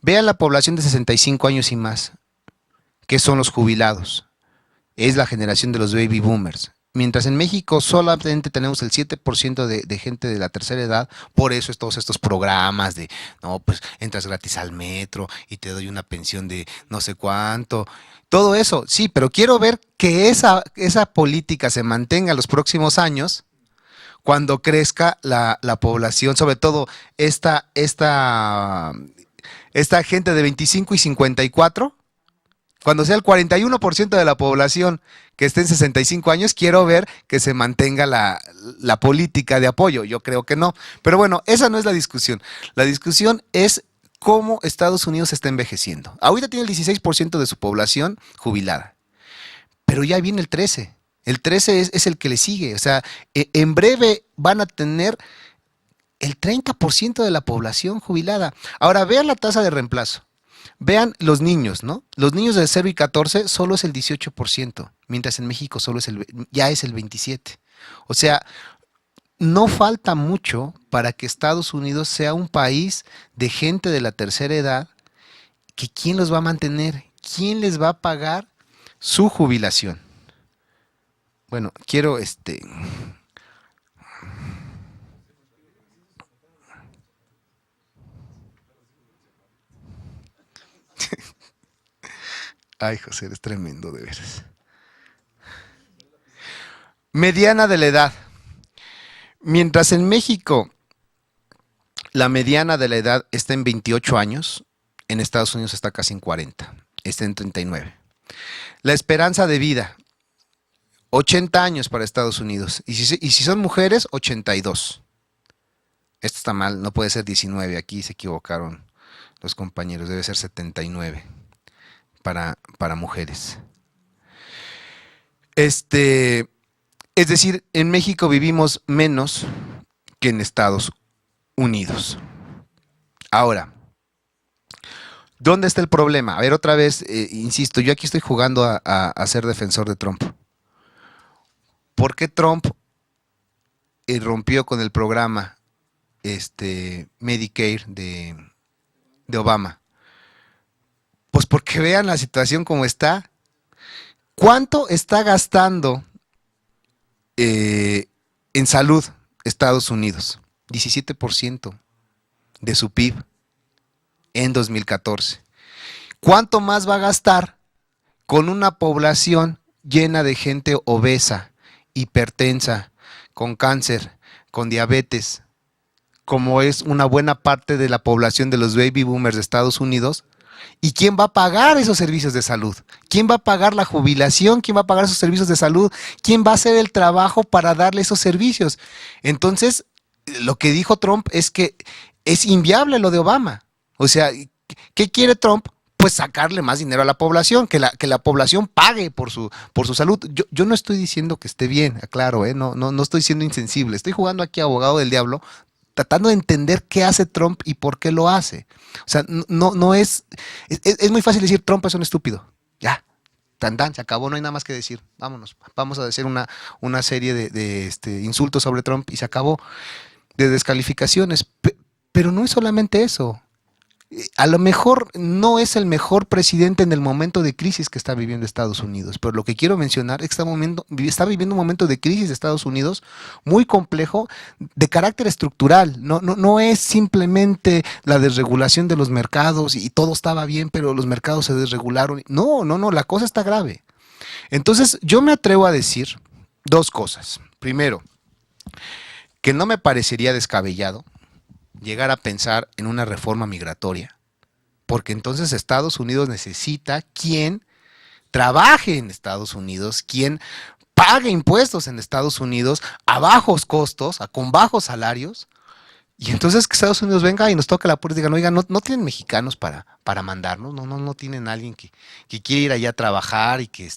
Vean la población de 65 años y más, que son los jubilados. Es la generación de los baby boomers. Mientras en México solamente tenemos el 7% de gente de la tercera edad, por eso es todos estos programas de, no, pues entras gratis al metro y te doy una pensión de no sé cuánto. Todo eso, sí, pero quiero ver que esa política se mantenga en los próximos años cuando crezca la población, sobre todo esta gente de 25 y 54. Cuando sea el 41% de la población que esté en 65 años, quiero ver que se mantenga la política de apoyo. Yo creo que no. Pero bueno, esa no es la discusión. La discusión es cómo Estados Unidos está envejeciendo. Ahorita tiene el 16% de su población jubilada. Pero ya viene el 13%. El 13% es el que le sigue. O sea, en breve van a tener el 30% de la población jubilada. Ahora, vean la tasa de reemplazo. Vean los niños, ¿no? Los niños de 0 y 14 solo es el 18%, mientras en México ya es el 27%. O sea, no falta mucho para que Estados Unidos sea un país de gente de la tercera edad, que ¿quién los va a mantener? ¿Quién les va a pagar su jubilación? Bueno, quiero Ay, José, eres tremendo, de veras. Mediana de la edad. Mientras en México la mediana de la edad está en 28 años, en Estados Unidos está casi en 40, está en 39. La esperanza de vida, 80 años para Estados Unidos. Y si son mujeres, 82. Esto está mal, no puede ser 19, aquí se equivocaron los compañeros, debe ser 79 para mujeres. Es decir, en México vivimos menos que en Estados Unidos. Ahora, ¿dónde está el problema? A ver, otra vez, insisto, yo aquí estoy jugando a ser defensor de Trump. ¿Por qué Trump rompió con el programa Medicare de Obama? Pues porque vean la situación como está. ¿Cuánto está gastando en salud Estados Unidos? 17% de su PIB en 2014. ¿Cuánto más va a gastar con una población llena de gente obesa, hipertensa, con cáncer, con diabetes, como es una buena parte de la población de los baby boomers de Estados Unidos? ¿Y quién va a pagar esos servicios de salud? ¿Quién va a pagar la jubilación? ¿Quién va a pagar esos servicios de salud? ¿Quién va a hacer el trabajo para darle esos servicios? Entonces, lo que dijo Trump es que es inviable lo de Obama. O sea, ¿qué quiere Trump? Pues sacarle más dinero a la población, que la población pague por su salud. Yo no estoy diciendo que esté bien, aclaro, no estoy siendo insensible. Estoy jugando aquí a abogado del diablo, tratando de entender qué hace Trump y por qué lo hace. O sea, no es muy fácil decir Trump es un estúpido. Ya, se acabó, no hay nada más que decir. Vámonos, vamos a decir una serie de insultos sobre Trump y se acabó, de descalificaciones. Pero no es solamente eso. A lo mejor no es el mejor presidente en el momento de crisis que está viviendo Estados Unidos, pero lo que quiero mencionar es que está viviendo un momento de crisis de Estados Unidos muy complejo, de carácter estructural. No es simplemente la desregulación de los mercados y todo estaba bien, pero los mercados se desregularon. No, la cosa está grave. Entonces yo me atrevo a decir dos cosas. Primero, que no me parecería descabellado llegar a pensar en una reforma migratoria, porque entonces Estados Unidos necesita quien trabaje en Estados Unidos, quien pague impuestos en Estados Unidos a bajos costos, con bajos salarios, y entonces que Estados Unidos venga y nos toque la puerta y digan, oigan, no tienen mexicanos para mandarnos, no tienen alguien que quiere ir allá a trabajar y que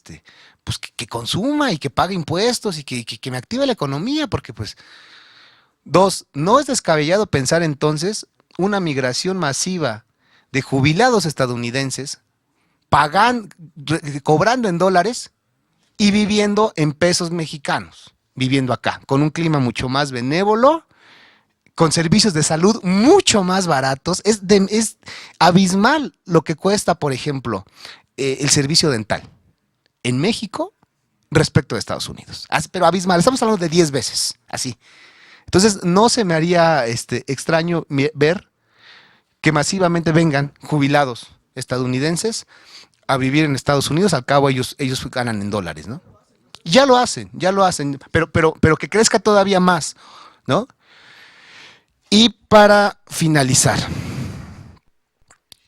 pues que consuma y que pague impuestos y que me active la economía, porque pues, dos, no es descabellado pensar entonces una migración masiva de jubilados estadounidenses pagan, cobrando en dólares y viviendo en pesos mexicanos, viviendo acá, con un clima mucho más benévolo, con servicios de salud mucho más baratos. Es abismal lo que cuesta, por ejemplo, el servicio dental en México respecto a Estados Unidos. Pero abismal, estamos hablando de 10 veces, así. Entonces, no se me haría extraño ver que masivamente vengan jubilados estadounidenses a vivir en Estados Unidos. Al cabo, ellos ganan en dólares, ¿no? Ya lo hacen, pero que crezca todavía más, ¿no? Y para finalizar,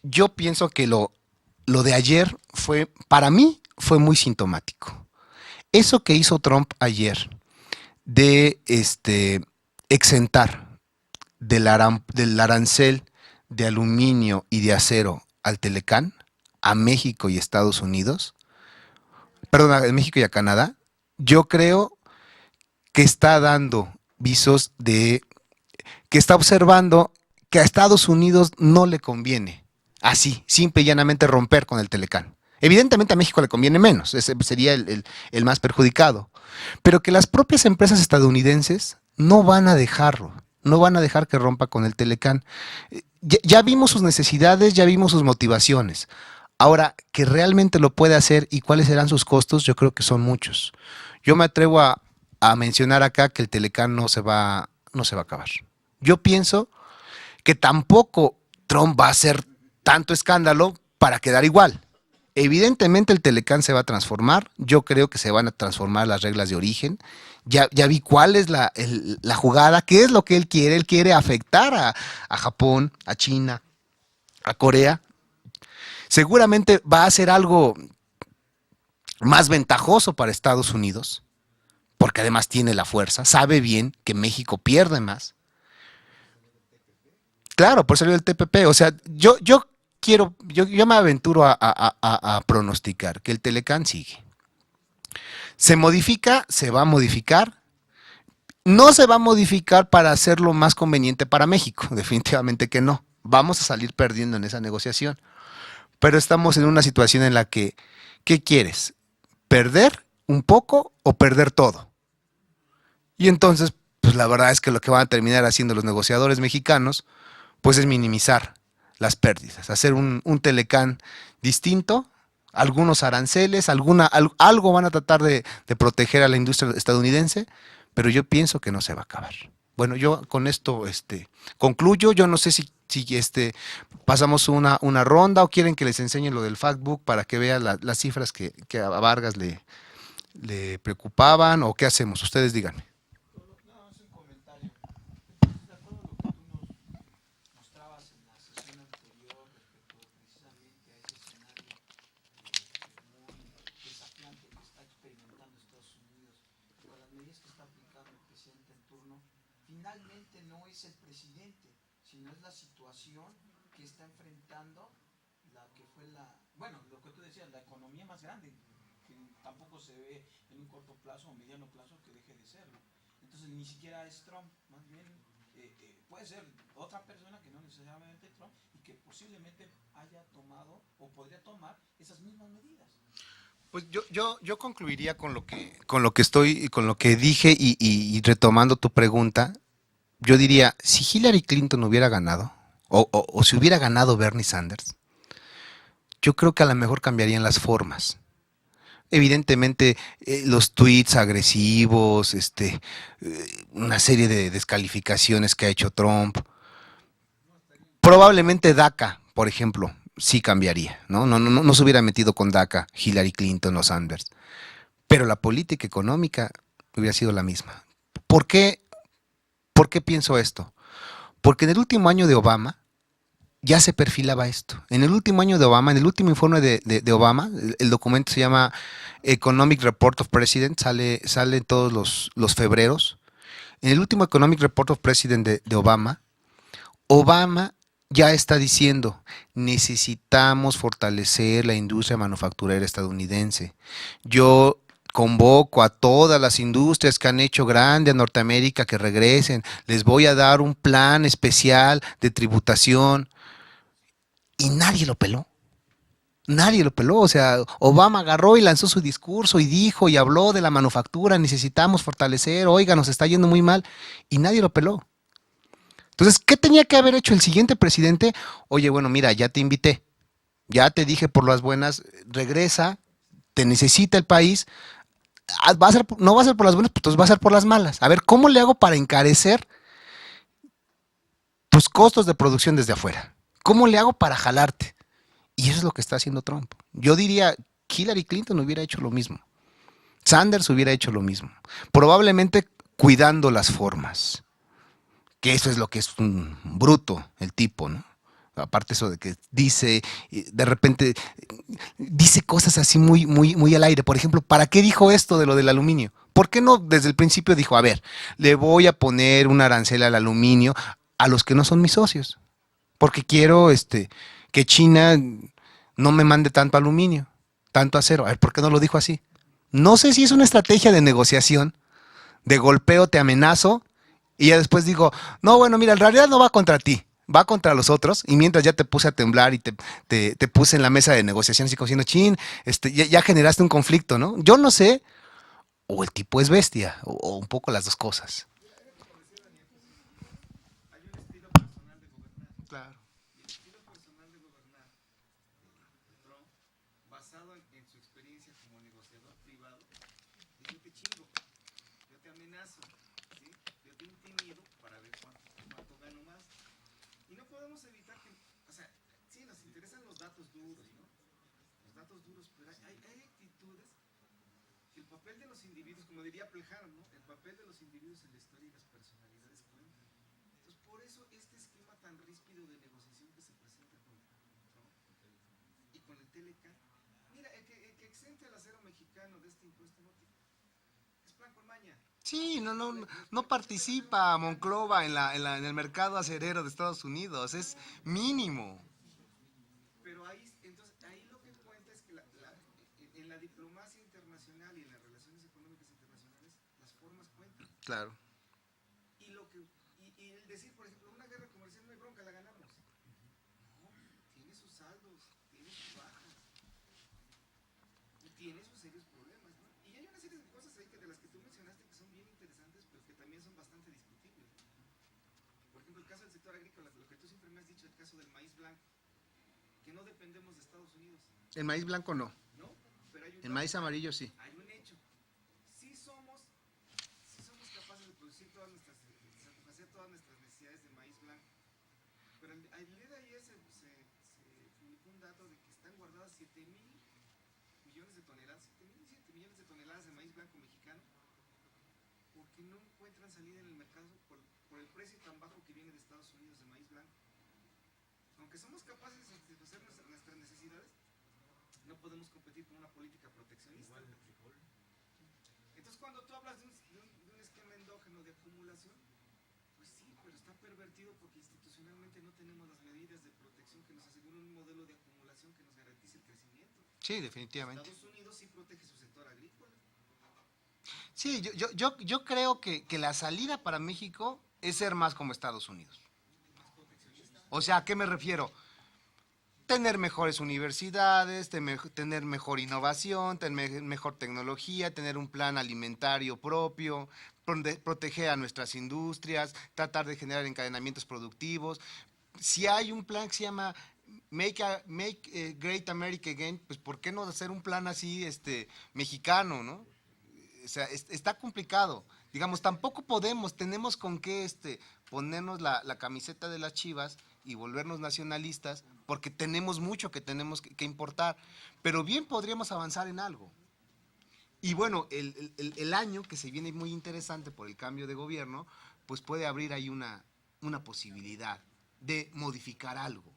yo pienso que lo de ayer para mí, fue muy sintomático. Eso que hizo Trump ayer de exentar del arancel de aluminio y de acero al Telecán, a México y Estados Unidos, perdón, a México y a Canadá, yo creo que está dando visos que está observando que a Estados Unidos no le conviene así, simple y llanamente romper con el Telecán. Evidentemente a México le conviene menos, ese sería el más perjudicado, pero que las propias empresas estadounidenses no van a dejarlo, no van a dejar que rompa con el Telecán. Ya vimos sus necesidades, ya vimos sus motivaciones. Ahora, que realmente lo puede hacer y cuáles serán sus costos, yo creo que son muchos. Yo me atrevo a mencionar acá que el Telecán no se va a acabar. Yo pienso que tampoco Trump va a hacer tanto escándalo para quedar igual. Evidentemente el Telecán se va a transformar, yo creo que se van a transformar las reglas de origen. Ya vi cuál es la jugada, qué es lo que él quiere afectar a Japón, a China, a Corea. Seguramente va a ser algo más ventajoso para Estados Unidos, porque además tiene la fuerza, sabe bien que México pierde más. Claro, por salir del TPP. O sea, yo me aventuro a pronosticar que el Telecán sigue. Se modifica, se va a modificar. No se va a modificar para hacerlo más conveniente para México, definitivamente que no. Vamos a salir perdiendo en esa negociación. Pero estamos en una situación en la que, ¿qué quieres? ¿Perder un poco o perder todo? Y entonces, pues la verdad es que lo que van a terminar haciendo los negociadores mexicanos, pues es minimizar las pérdidas, hacer un Telecán distinto, algunos aranceles, algo van a tratar de proteger a la industria estadounidense, pero yo pienso que no se va a acabar. Bueno, yo con esto concluyo. Yo no sé si pasamos una ronda o quieren que les enseñe lo del factbook para que vean las cifras que a Vargas le preocupaban, o qué hacemos. Ustedes díganme. Finalmente no es el presidente, sino es la situación que está enfrentando la que fue bueno, lo que tú decías, la economía más grande, que tampoco se ve en un corto plazo o mediano plazo que deje de serlo. Entonces ni siquiera es Trump, más bien puede ser otra persona que no necesariamente Trump y que posiblemente haya tomado o podría tomar esas mismas medidas. Pues yo concluiría con lo que dije, y retomando tu pregunta, yo diría, si Hillary Clinton hubiera ganado, o si hubiera ganado Bernie Sanders, yo creo que a lo mejor cambiarían las formas. Evidentemente, los tweets agresivos, una serie de descalificaciones que ha hecho Trump, probablemente DACA, por ejemplo, sí cambiaría, ¿no? No se hubiera metido con DACA, Hillary Clinton o Sanders, pero la política económica hubiera sido la misma. ¿Por qué pienso esto? Porque en el último año de Obama, ya se perfilaba esto. En el último año de Obama, en el último informe de Obama, el documento se llama Economic Report of President, sale todos los febreros. En el último Economic Report of President de Obama, Obama ya está diciendo, necesitamos fortalecer la industria manufacturera estadounidense. Yo convoco a todas las industrias que han hecho grande a Norteamérica que regresen, les voy a dar un plan especial de tributación y nadie lo peló. Nadie lo peló, o sea, Obama agarró y lanzó su discurso y dijo y habló de la manufactura, necesitamos fortalecer, oiga, nos está yendo muy mal, y nadie lo peló. Entonces, ¿qué tenía que haber hecho el siguiente presidente? Oye, bueno, mira, ya te invité, ya te dije por las buenas, regresa, te necesita el país, va a ser, no va a ser por las buenas, pues va a ser por las malas. A ver, ¿cómo le hago para encarecer tus costos de producción desde afuera? ¿Cómo le hago para jalarte? Y eso es lo que está haciendo Trump. Yo diría, Hillary Clinton hubiera hecho lo mismo. Sanders hubiera hecho lo mismo. Probablemente cuidando las formas. Que eso es lo que es un bruto, el tipo, ¿no? Aparte eso de que dice, de repente, dice cosas así muy al aire. Por ejemplo, ¿para qué dijo esto de lo del aluminio? ¿Por qué no desde el principio dijo, a ver, le voy a poner un arancel al aluminio a los que no son mis socios? Porque quiero que China no me mande tanto aluminio, tanto acero. A ver, ¿por qué no lo dijo así? No sé si es una estrategia de negociación, de golpeo, te amenazo, y ya después digo, no, bueno, mira, en realidad no va contra ti, va contra los otros, y mientras ya te puse a temblar y te puse en la mesa de negociación, así como diciendo, chin, ya generaste un conflicto, ¿no? Yo no sé, o el tipo es bestia, o un poco las dos cosas. Hay un estilo personal de gobernar. Claro. Y el estilo personal de gobernar de Trump, basado en su experiencia como negociador privado, es yo te chingo, yo te amenazo, ¿sí? Yo te intimido para ver cuánto gano más. Y no podemos evitar que, o sea, sí, nos interesan los datos duros, ¿no? Los datos duros, pero hay actitudes que el papel de los individuos, como diría Plejano, ¿no? El papel de los individuos en la historia y las personalidades cuentan. Entonces, por eso este esquema tan ríspido de negociación que se presenta con Trump y con el Telecan. Mira, el que exente al acero mexicano de este impuesto no es plan con maña. Sí, no participa Monclova en el mercado acerero de Estados Unidos, es mínimo. Pero ahí, entonces, ahí lo que cuenta es que en la diplomacia internacional y en las relaciones económicas internacionales, las formas cuentan. Claro. Y, lo que, y el decir, por ejemplo, una guerra comercial no hay bronca, la ganamos. No, tiene sus saldos, tiene sus bajas y tiene sus serios problemas, ¿no? Y hay una serie de cosas ahí que de las que tú mencionaste que son bien interesantes, pero que también son bastante discutibles. Por ejemplo, el caso del sector agrícola, lo que tú siempre me has dicho, el caso del maíz blanco, que no dependemos de Estados Unidos, El maíz blanco no. ¿no? Pero hay un El dato, maíz amarillo sí. hay un hecho. Sí somos, sí somos capaces de producir satisfacer todas nuestras necesidades de maíz blanco. Pero el día de ayer se publicó un dato de que están guardadas 7,000 millones de toneladas, 7 millones de toneladas de maíz blanco mexicano, porque no encuentran salida en el mercado por el precio tan bajo que viene de Estados Unidos de maíz blanco. Aunque somos capaces de satisfacer nuestras necesidades, no podemos competir con una política proteccionista. Entonces, cuando tú hablas de un esquema endógeno de acumulación, pues sí, pero está pervertido porque institucionalmente no tenemos las medidas de protección que nos aseguren un modelo de acumulación que nos garantice el crecimiento. Sí, definitivamente. Estados Unidos sí protege su sector agrícola. Sí, yo creo que la salida para México es ser más como Estados Unidos. O sea, ¿a qué me refiero? Tener mejores universidades, tener mejor innovación, tener mejor tecnología, tener un plan alimentario propio, proteger a nuestras industrias, tratar de generar encadenamientos productivos. Si hay un plan que se llama Make Great America Again, pues ¿por qué no hacer un plan así mexicano, ¿no? O sea, está complicado. Digamos, tampoco tenemos con qué ponernos la camiseta de las Chivas y volvernos nacionalistas, porque tenemos mucho que tenemos que importar. Pero bien podríamos avanzar en algo. Y bueno, el año que se viene muy interesante por el cambio de gobierno, pues puede abrir ahí una posibilidad de modificar algo.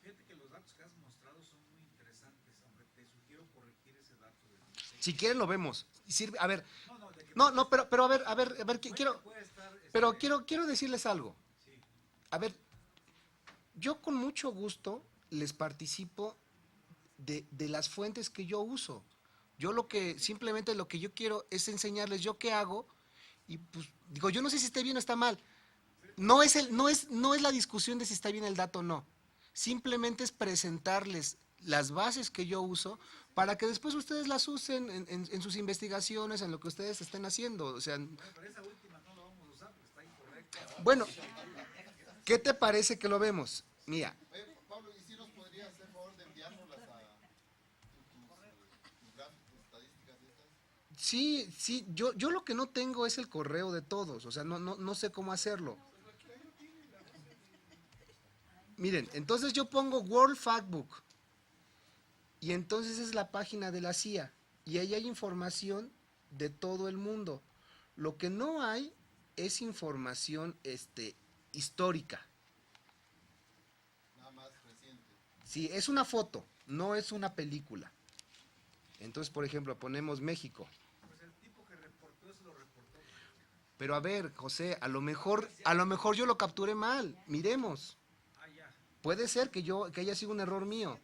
Fíjate que los datos que has mostrado son muy interesantes, hombre. Te sugiero corregir ese dato del 16. Si quieren lo vemos. Sirve, a ver, No, de que no, pero a ver, ahorita puede estar, pero quiero decirles algo. sí. A ver, yo con mucho gusto les participo de las fuentes que yo uso. Yo simplemente lo que yo quiero es enseñarles yo qué hago y pues digo, yo no sé si esté bien o está mal. No es la discusión de si está bien el dato o no. Simplemente es presentarles las bases que yo uso para que después ustedes las usen en sus investigaciones, en lo que ustedes estén haciendo. O sea, Bueno, pero esa última no la vamos a usar porque está incorrecta. bueno, ¿qué te parece que lo vemos? Mira, Oye, Pablo, ¿y si nos podría hacer favor de enviárnoslas a tus gráficos, estadísticas y estas? sí, yo lo que no tengo es el correo de todos, o sea, no sé cómo hacerlo. Miren, entonces yo pongo World Factbook y entonces es la página de la CIA y ahí hay información de todo el mundo. Lo que no hay es información histórica. Nada más reciente. Sí, es una foto, no es una película. Entonces, por ejemplo, ponemos México. Pues el tipo que reportó eso lo reportó. Pero a ver, José, a lo mejor yo lo capturé mal. Miremos. Ah, ya. Puede ser que haya sido un error mío.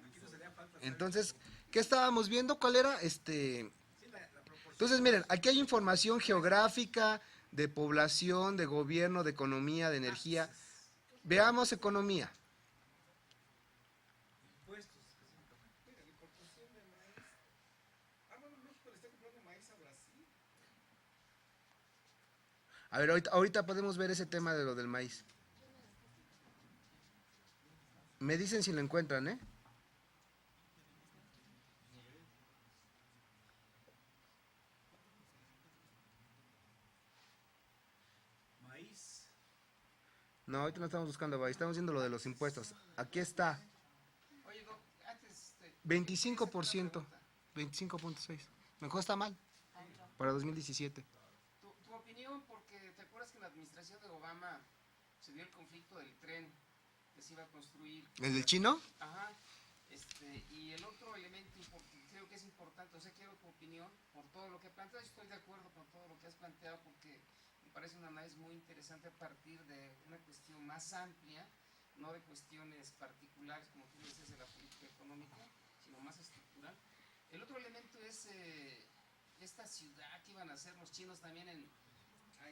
Aquí no sería falta. Entonces, ¿qué estábamos viendo? ¿Cuál era? Sí, la proporción. Entonces, miren, aquí hay información geográfica, de población, de gobierno, de economía, de energía. Veamos economía. Impuestos. Mira, la importación de maíz. Ah, bueno, México le está comprando maíz a Brasil. A ver, ahorita podemos ver ese tema de lo del maíz. Me dicen si lo encuentran, ¿eh? Maíz. No, ahorita no estamos buscando maíz, estamos viendo lo de los impuestos. Aquí está, Oye, Doc, antes 25%, 25.6. Mejor está mal, para 2017. tu opinión, porque te acuerdas que en la administración de Obama se dio el conflicto del tren que se iba a construir. ¿El del chino? Ajá. Y el otro elemento creo que es importante, o sea, quiero tu opinión por todo lo que planteas. Estoy de acuerdo con todo lo que has planteado porque me parece un análisis muy interesante a partir de una cuestión más amplia, no de cuestiones particulares, como tú dices, de la política económica, sino más estructural. El otro elemento es esta ciudad que iban a hacer los chinos también en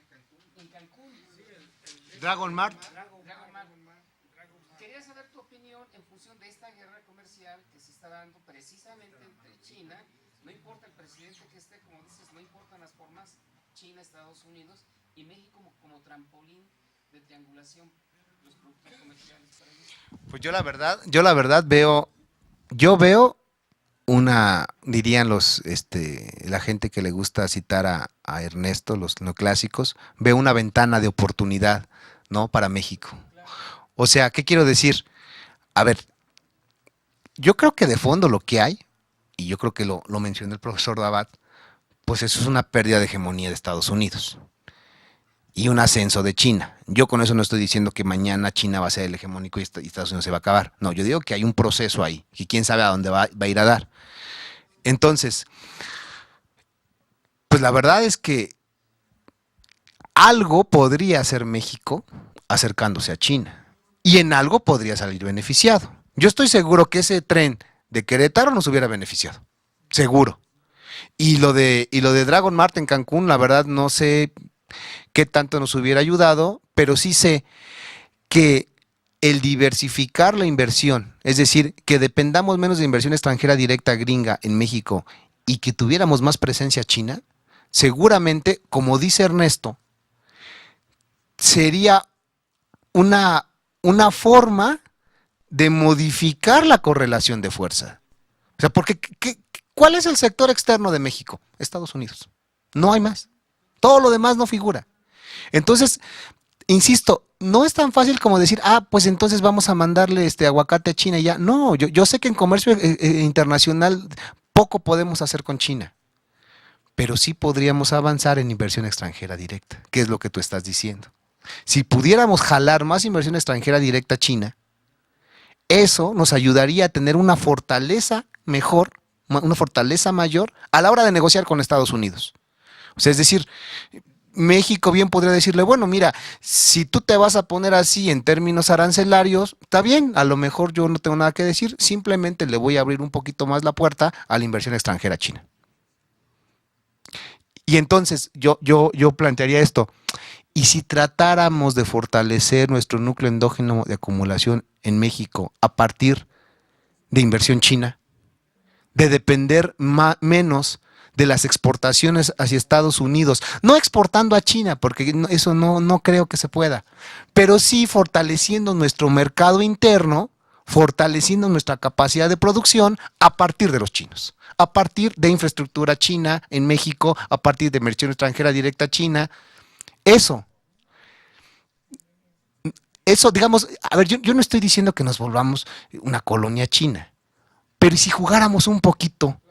Cancún. En Cancún. Sí, Dragon Mart. Dragon Mart. Quería saber tu opinión en función de esta guerra comercial que se está dando precisamente entre China, no importa el presidente que esté, como dices, no importan las formas, China, Estados Unidos y México como trampolín de triangulación de los productos comerciales para ellos. Pues yo la verdad veo dirían la gente que le gusta citar a Ernesto, los neoclásicos, ve una ventana de oportunidad, ¿no? Para México. O sea, ¿qué quiero decir? A ver, yo creo que de fondo lo que hay, y yo creo que lo mencionó el profesor Dabat, pues eso es una pérdida de hegemonía de Estados Unidos y un ascenso de China. Yo con eso no estoy diciendo que mañana China va a ser el hegemónico y Estados Unidos se va a acabar. No, yo digo que hay un proceso ahí, que quién sabe a dónde va a ir a dar. Entonces, pues la verdad es que algo podría hacer México acercándose a China y en algo podría salir beneficiado. Yo estoy seguro que ese tren de Querétaro nos hubiera beneficiado, seguro. Y lo de Dragon Mart en Cancún, la verdad no sé qué tanto nos hubiera ayudado, pero sí sé que el diversificar la inversión, es decir, que dependamos menos de inversión extranjera directa gringa en México y que tuviéramos más presencia china, seguramente, como dice Ernesto, sería una forma de modificar la correlación de fuerza. O sea, porque ¿cuál es el sector externo de México? Estados Unidos. No hay más. Todo lo demás no figura. Entonces, insisto, no es tan fácil como decir, pues entonces vamos a mandarle aguacate a China y ya. No, yo sé que en comercio internacional poco podemos hacer con China, pero sí podríamos avanzar en inversión extranjera directa, que es lo que tú estás diciendo. Si pudiéramos jalar más inversión extranjera directa a China, Eso nos ayudaría a tener una fortaleza mejor, una fortaleza mayor a la hora de negociar con Estados Unidos. O sea, es decir, México bien podría decirle, bueno, mira, si tú te vas a poner así en términos arancelarios, está bien, a lo mejor yo no tengo nada que decir, simplemente le voy a abrir un poquito más la puerta a la inversión extranjera china. Y entonces yo plantearía esto, ¿y si tratáramos de fortalecer nuestro núcleo endógeno de acumulación en México a partir de inversión china? De depender menos de las exportaciones hacia Estados Unidos, no exportando a China, porque eso no creo que se pueda, pero sí fortaleciendo nuestro mercado interno, fortaleciendo nuestra capacidad de producción a partir de los chinos, a partir de infraestructura china en México, a partir de inversión extranjera directa china. Eso, eso digamos, a ver, yo no estoy diciendo que nos volvamos una colonia china, pero si jugáramos un poquito,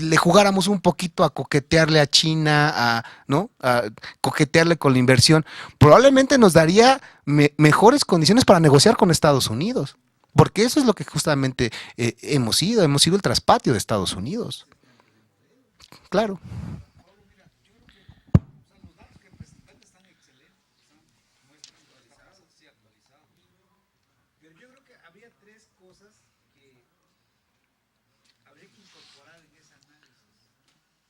le jugáramos un poquito a coquetearle a China, ¿no? A coquetearle con la inversión, probablemente nos daría mejores condiciones para negociar con Estados Unidos. Porque eso es lo que justamente hemos sido el traspatio de Estados Unidos. Claro. Pero yo creo que habría tres cosas que habría que incorporar en ese análisis.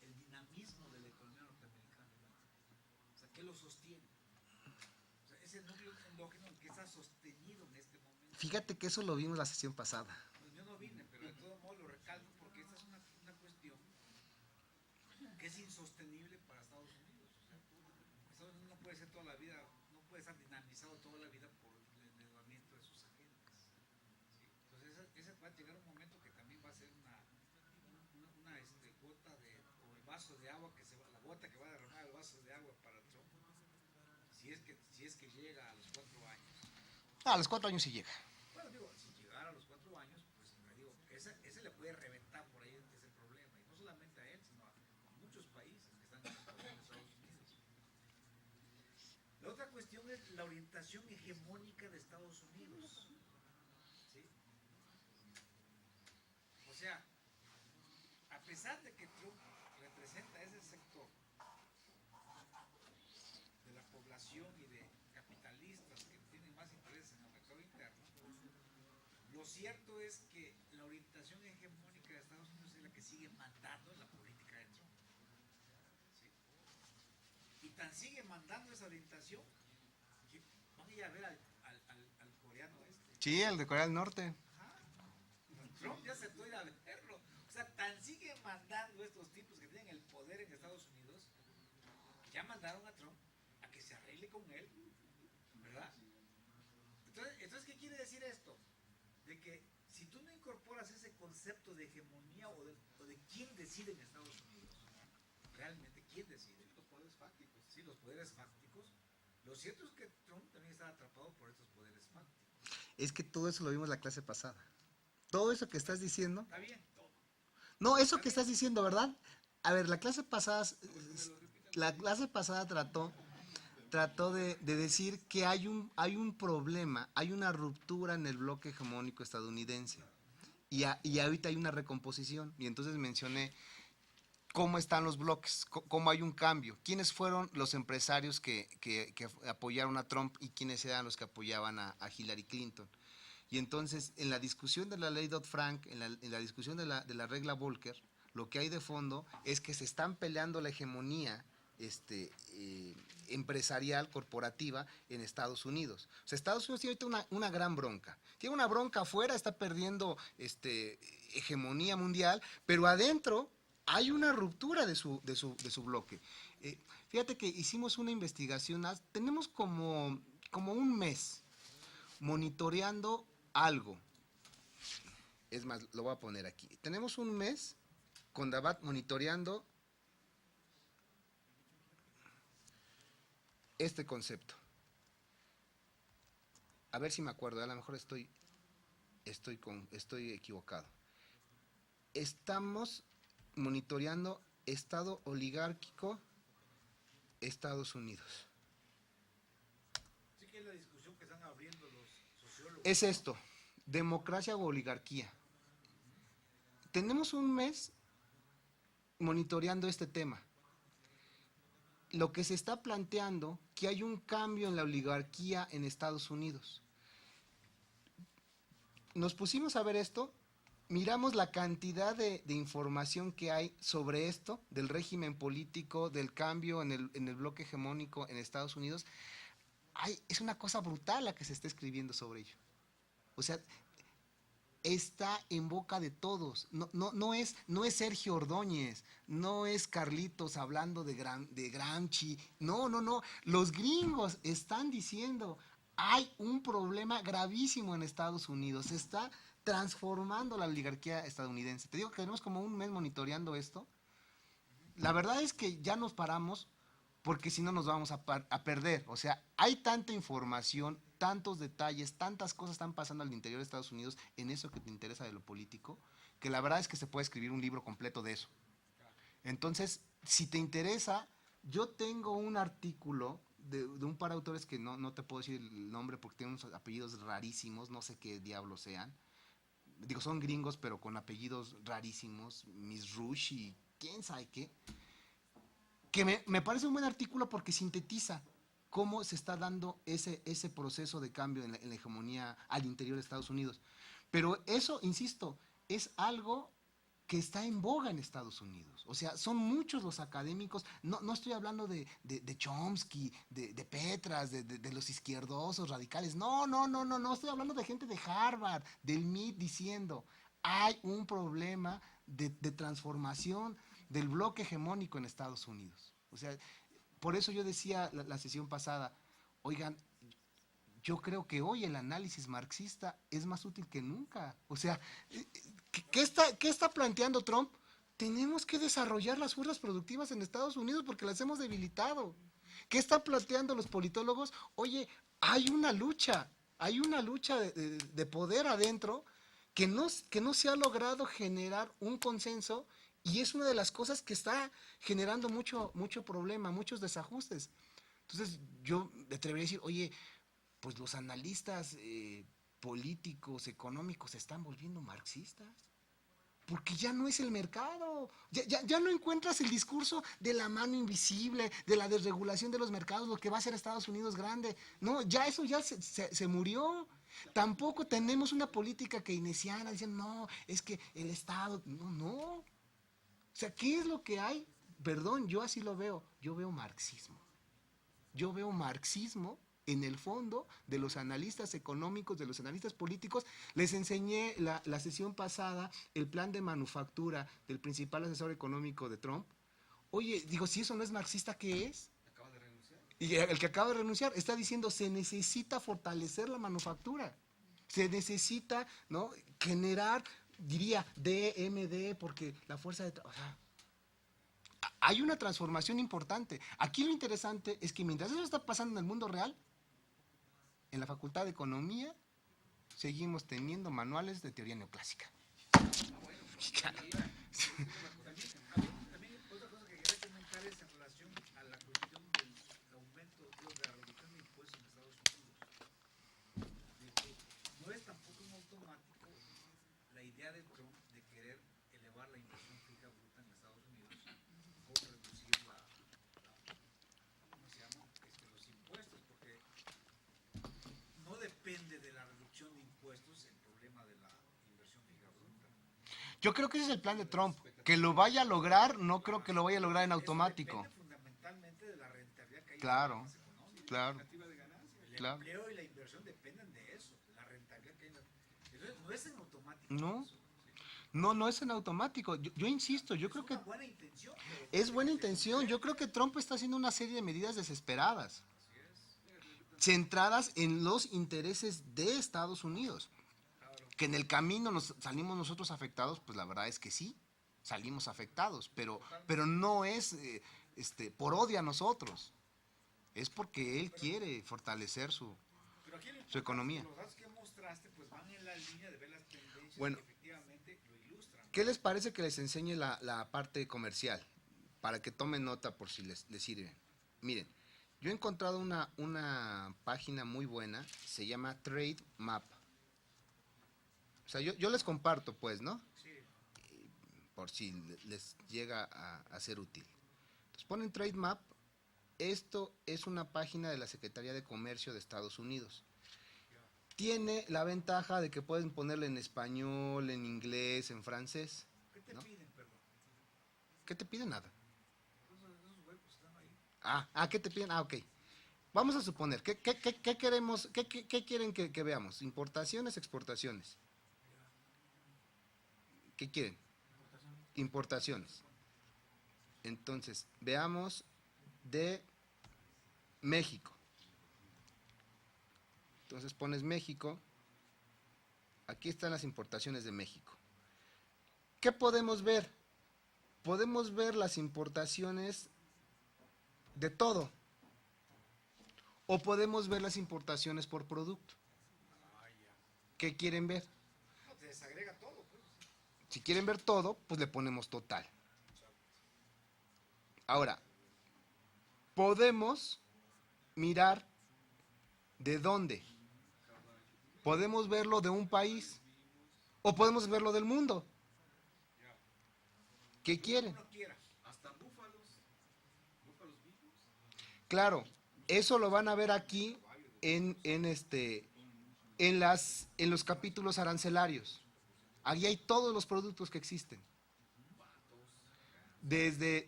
El dinamismo de la economía norteamericana. O sea, ¿qué lo sostiene? O sea, ese núcleo endógeno que está sostenido en este momento. Fíjate que eso lo vimos la sesión pasada. Pues yo no vine, pero de todo modo lo recalco porque esta es una cuestión que es insostenible para Estados Unidos. O sea, Estados Unidos no puede ser toda la vida, no puede estar dinamizado toda la vida por el endeudamiento de sus agentes. ¿Sí? Entonces, ese va a llegar un momento que también va a ser una gota de, o el vaso de agua que se va, la gota que va a derramar el vaso de agua para Trump, si es que llega a los 4 años. A los 4 años sí llega. Bueno, digo, si llegara a los 4 años, pues digo, ese le puede reventar por ahí, ese es el problema. Y no solamente a él, sino a muchos países que están en Estados Unidos. La otra cuestión es la orientación hegemónica de Estados Unidos. ¿Sí? O sea, a pesar de que Trump representa ese sector de la población y de capitalistas que tienen más interés en el mercado interno, lo cierto es que la orientación hegemónica de Estados Unidos es la que sigue mandando en la política de Trump. ¿Sí? Y tan sigue mandando esa orientación que van a ir a ver al coreano este. Sí, el de Corea del Norte. Ajá. Trump ya aceptó ir a verlo. O sea, tan sigue mandando estos tipos que tienen el poder en Estados Unidos, ya mandaron a Trump a que se arregle con él, ¿verdad? Entonces ¿qué quiere decir esto? De que si tú no incorporas ese concepto de hegemonía o de quién decide en Estados Unidos, realmente quién decide, los poderes fácticos. Sí, los poderes fácticos. Lo cierto es que Trump también está atrapado por estos poderes fácticos. Es que todo eso lo vimos la clase pasada. Todo eso que estás diciendo. Está bien, todo. No, eso que estás diciendo, ¿verdad? A ver, la clase pasada trató de decir que hay un problema, hay una ruptura en el bloque hegemónico estadounidense. Y ahorita hay una recomposición. Y entonces mencioné cómo están los bloques, cómo hay un cambio, quiénes fueron los empresarios que apoyaron a Trump y quiénes eran los que apoyaban a Hillary Clinton. Y entonces, en la discusión de la ley Dodd-Frank, en la discusión de la regla Volcker, lo que hay de fondo es que se están peleando la hegemonía empresarial, corporativa en Estados Unidos. O sea, Estados Unidos tiene ahorita una gran bronca. Tiene una bronca afuera, está perdiendo hegemonía mundial, pero adentro hay una ruptura de su bloque. Fíjate que hicimos una investigación, tenemos como un mes monitoreando algo. Es más, lo voy a poner aquí. Tenemos un mes con Davat monitoreando este concepto. A ver si me acuerdo, a lo mejor estoy equivocado. Estamos monitoreando Estado oligárquico Estados Unidos. Sí que es la discusión que están abriendo los sociólogos. Es esto. democracia o oligarquía. Tenemos un mes monitoreando este tema. Lo que se está planteando, que hay un cambio en la oligarquía en Estados Unidos. Nos pusimos a ver esto, miramos la cantidad de información que hay sobre esto, del régimen político, del cambio en el bloque hegemónico en Estados Unidos. Es una cosa brutal la que se está escribiendo sobre ello. O sea, está en boca de todos. No es Sergio Ordóñez, no es Carlitos hablando de Gramsci. No. Los gringos están diciendo, hay un problema gravísimo en Estados Unidos. Se está transformando la oligarquía estadounidense. Te digo que tenemos como un mes monitoreando esto. La verdad es que ya nos paramos porque si no nos vamos a perder. O sea, hay tanta información, tantos detalles, tantas cosas están pasando al interior de Estados Unidos en eso que te interesa de lo político, que la verdad es que se puede escribir un libro completo de eso. Entonces, si te interesa, yo tengo un artículo de un par de autores que no te puedo decir el nombre porque tienen unos apellidos rarísimos, no sé qué diablos sean. Digo, son gringos, pero con apellidos rarísimos, Miss Rush y quién sabe qué. Que me parece un buen artículo porque sintetiza cómo se está dando ese proceso de cambio en la hegemonía al interior de Estados Unidos. Pero eso, insisto, es algo que está en boga en Estados Unidos. O sea, son muchos los académicos, no estoy hablando de Chomsky, de Petras, de los izquierdosos radicales, no, estoy hablando de gente de Harvard, del MIT diciendo, hay un problema de transformación del bloque hegemónico en Estados Unidos. O sea, por eso yo decía la sesión pasada, oigan, yo creo que hoy el análisis marxista es más útil que nunca. O sea, ¿qué está planteando Trump? Tenemos que desarrollar las fuerzas productivas en Estados Unidos porque las hemos debilitado. ¿Qué están planteando los politólogos? Oye, hay una lucha de poder adentro que no se ha logrado generar un consenso y es una de las cosas que está generando mucho problema, muchos desajustes. Entonces yo me atrevería a decir, oye, pues los analistas políticos, económicos se están volviendo marxistas. Porque ya no es el mercado, ya no encuentras el discurso de la mano invisible, de la desregulación de los mercados, lo que va a hacer Estados Unidos grande. No, ya eso ya se murió. Tampoco tenemos una política keynesiana, dicen, no, es que el Estado, no. O sea, ¿qué es lo que hay? Perdón, yo así lo veo, yo veo marxismo. Yo veo marxismo en el fondo de los analistas económicos, de los analistas políticos. Les enseñé la sesión pasada el plan de manufactura del principal asesor económico de Trump. Oye, digo, si eso no es marxista, ¿qué es? Acaba de renunciar. Y el que acaba de renunciar está diciendo, se necesita fortalecer la manufactura. Se necesita, ¿no?, generar, diría, DMD, porque la fuerza de trabajo... Hay una transformación importante. Aquí lo interesante es que mientras eso está pasando en el mundo real, en la Facultad de Economía seguimos teniendo manuales de teoría neoclásica. También otra cosa que quería comentar es en relación a la cuestión del aumento, de la reducción de impuestos en Estados Unidos. De que no es tampoco un automático la idea de Trump de querer elevar la inversión fija bruta en Estados Unidos o reducir ¿cómo se llama? Los impuestos, porque no depende de la reducción de impuestos el problema de la inversión fija bruta. Yo creo que ese es el plan de Trump. Que lo vaya a lograr, no creo que lo vaya a lograr en automático. Depende fundamentalmente de la rentabilidad que hay Claro, en las económicas. claro, El claro. empleo y la inversión dependen de eso, la rentabilidad que hay. Entonces, no es en automático. No. Eso. No es en automático. Yo insisto, yo creo que Es una buena intención. Pero es buena intención. Yo creo que Trump está haciendo una serie de medidas desesperadas, centradas en los intereses de Estados Unidos. Que en el camino nos salimos nosotros afectados, pues la verdad es que sí, salimos afectados, pero no es por odio a nosotros, es porque él quiere fortalecer su economía. Los datos que mostraste pues van en la línea de ver las tendencias Bueno, que efectivamente lo ilustran. ¿qué les parece que les enseñe la parte comercial? Para que tomen nota por si les sirve. Miren, yo he encontrado una página muy buena, se llama Trade Map. O sea, yo les comparto, pues, ¿no? Sí, Por si les llega a ser útil. Entonces ponen Trade Map. Esto es una página de la Secretaría de Comercio de Estados Unidos. Tiene la ventaja de que pueden ponerle en español, en inglés, en francés. ¿qué te ¿no? piden, perdón? ¿Qué te piden? Nada. Esos huecos están ahí. ¿Qué te piden? Ok. Vamos a suponer, ¿qué queremos, qué quieren que veamos? ¿Importaciones, exportaciones? ¿Qué quieren? Importaciones. Entonces, veamos de México. Entonces pones México. Aquí están las importaciones de México. ¿Qué podemos ver? Podemos ver las importaciones de todo. O podemos ver las importaciones por producto. ¿Qué quieren ver? No, te desagrega todo, pues. Si quieren ver todo, pues le ponemos total. Ahora, podemos mirar de dónde. Podemos verlo de un país o podemos verlo del mundo. ¿Qué quieren? Uno quiera. Claro, eso lo van a ver aquí en los capítulos arancelarios. Ahí hay todos los productos que existen.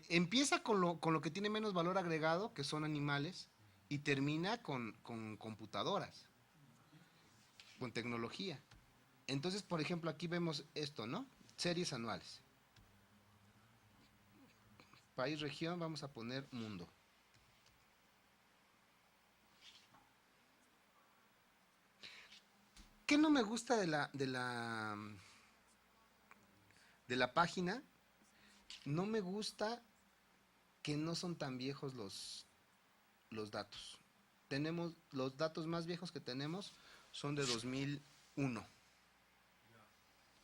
Empieza con lo que tiene menos valor agregado, que son animales, y termina con computadoras, con tecnología. Entonces, por ejemplo, aquí vemos esto, ¿no? Series anuales. País, región, vamos a poner mundo. ¿Qué no me gusta de la página? No me gusta que no son tan viejos los datos. Los datos más viejos que tenemos son de 2001.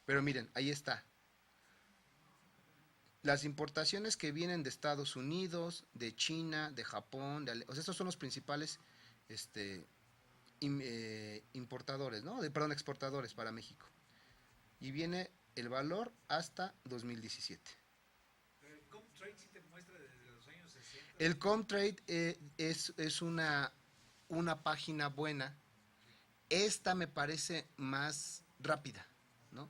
Pero miren, ahí está. Las importaciones que vienen de Estados Unidos, de China, de Japón, o sea, estos son los principales importadores, ¿no? Exportadores para México. Y viene el valor hasta 2017. Pero el Comtrade sí te muestra desde los años 60. El Comtrade es una página buena. Esta me parece más rápida, ¿no?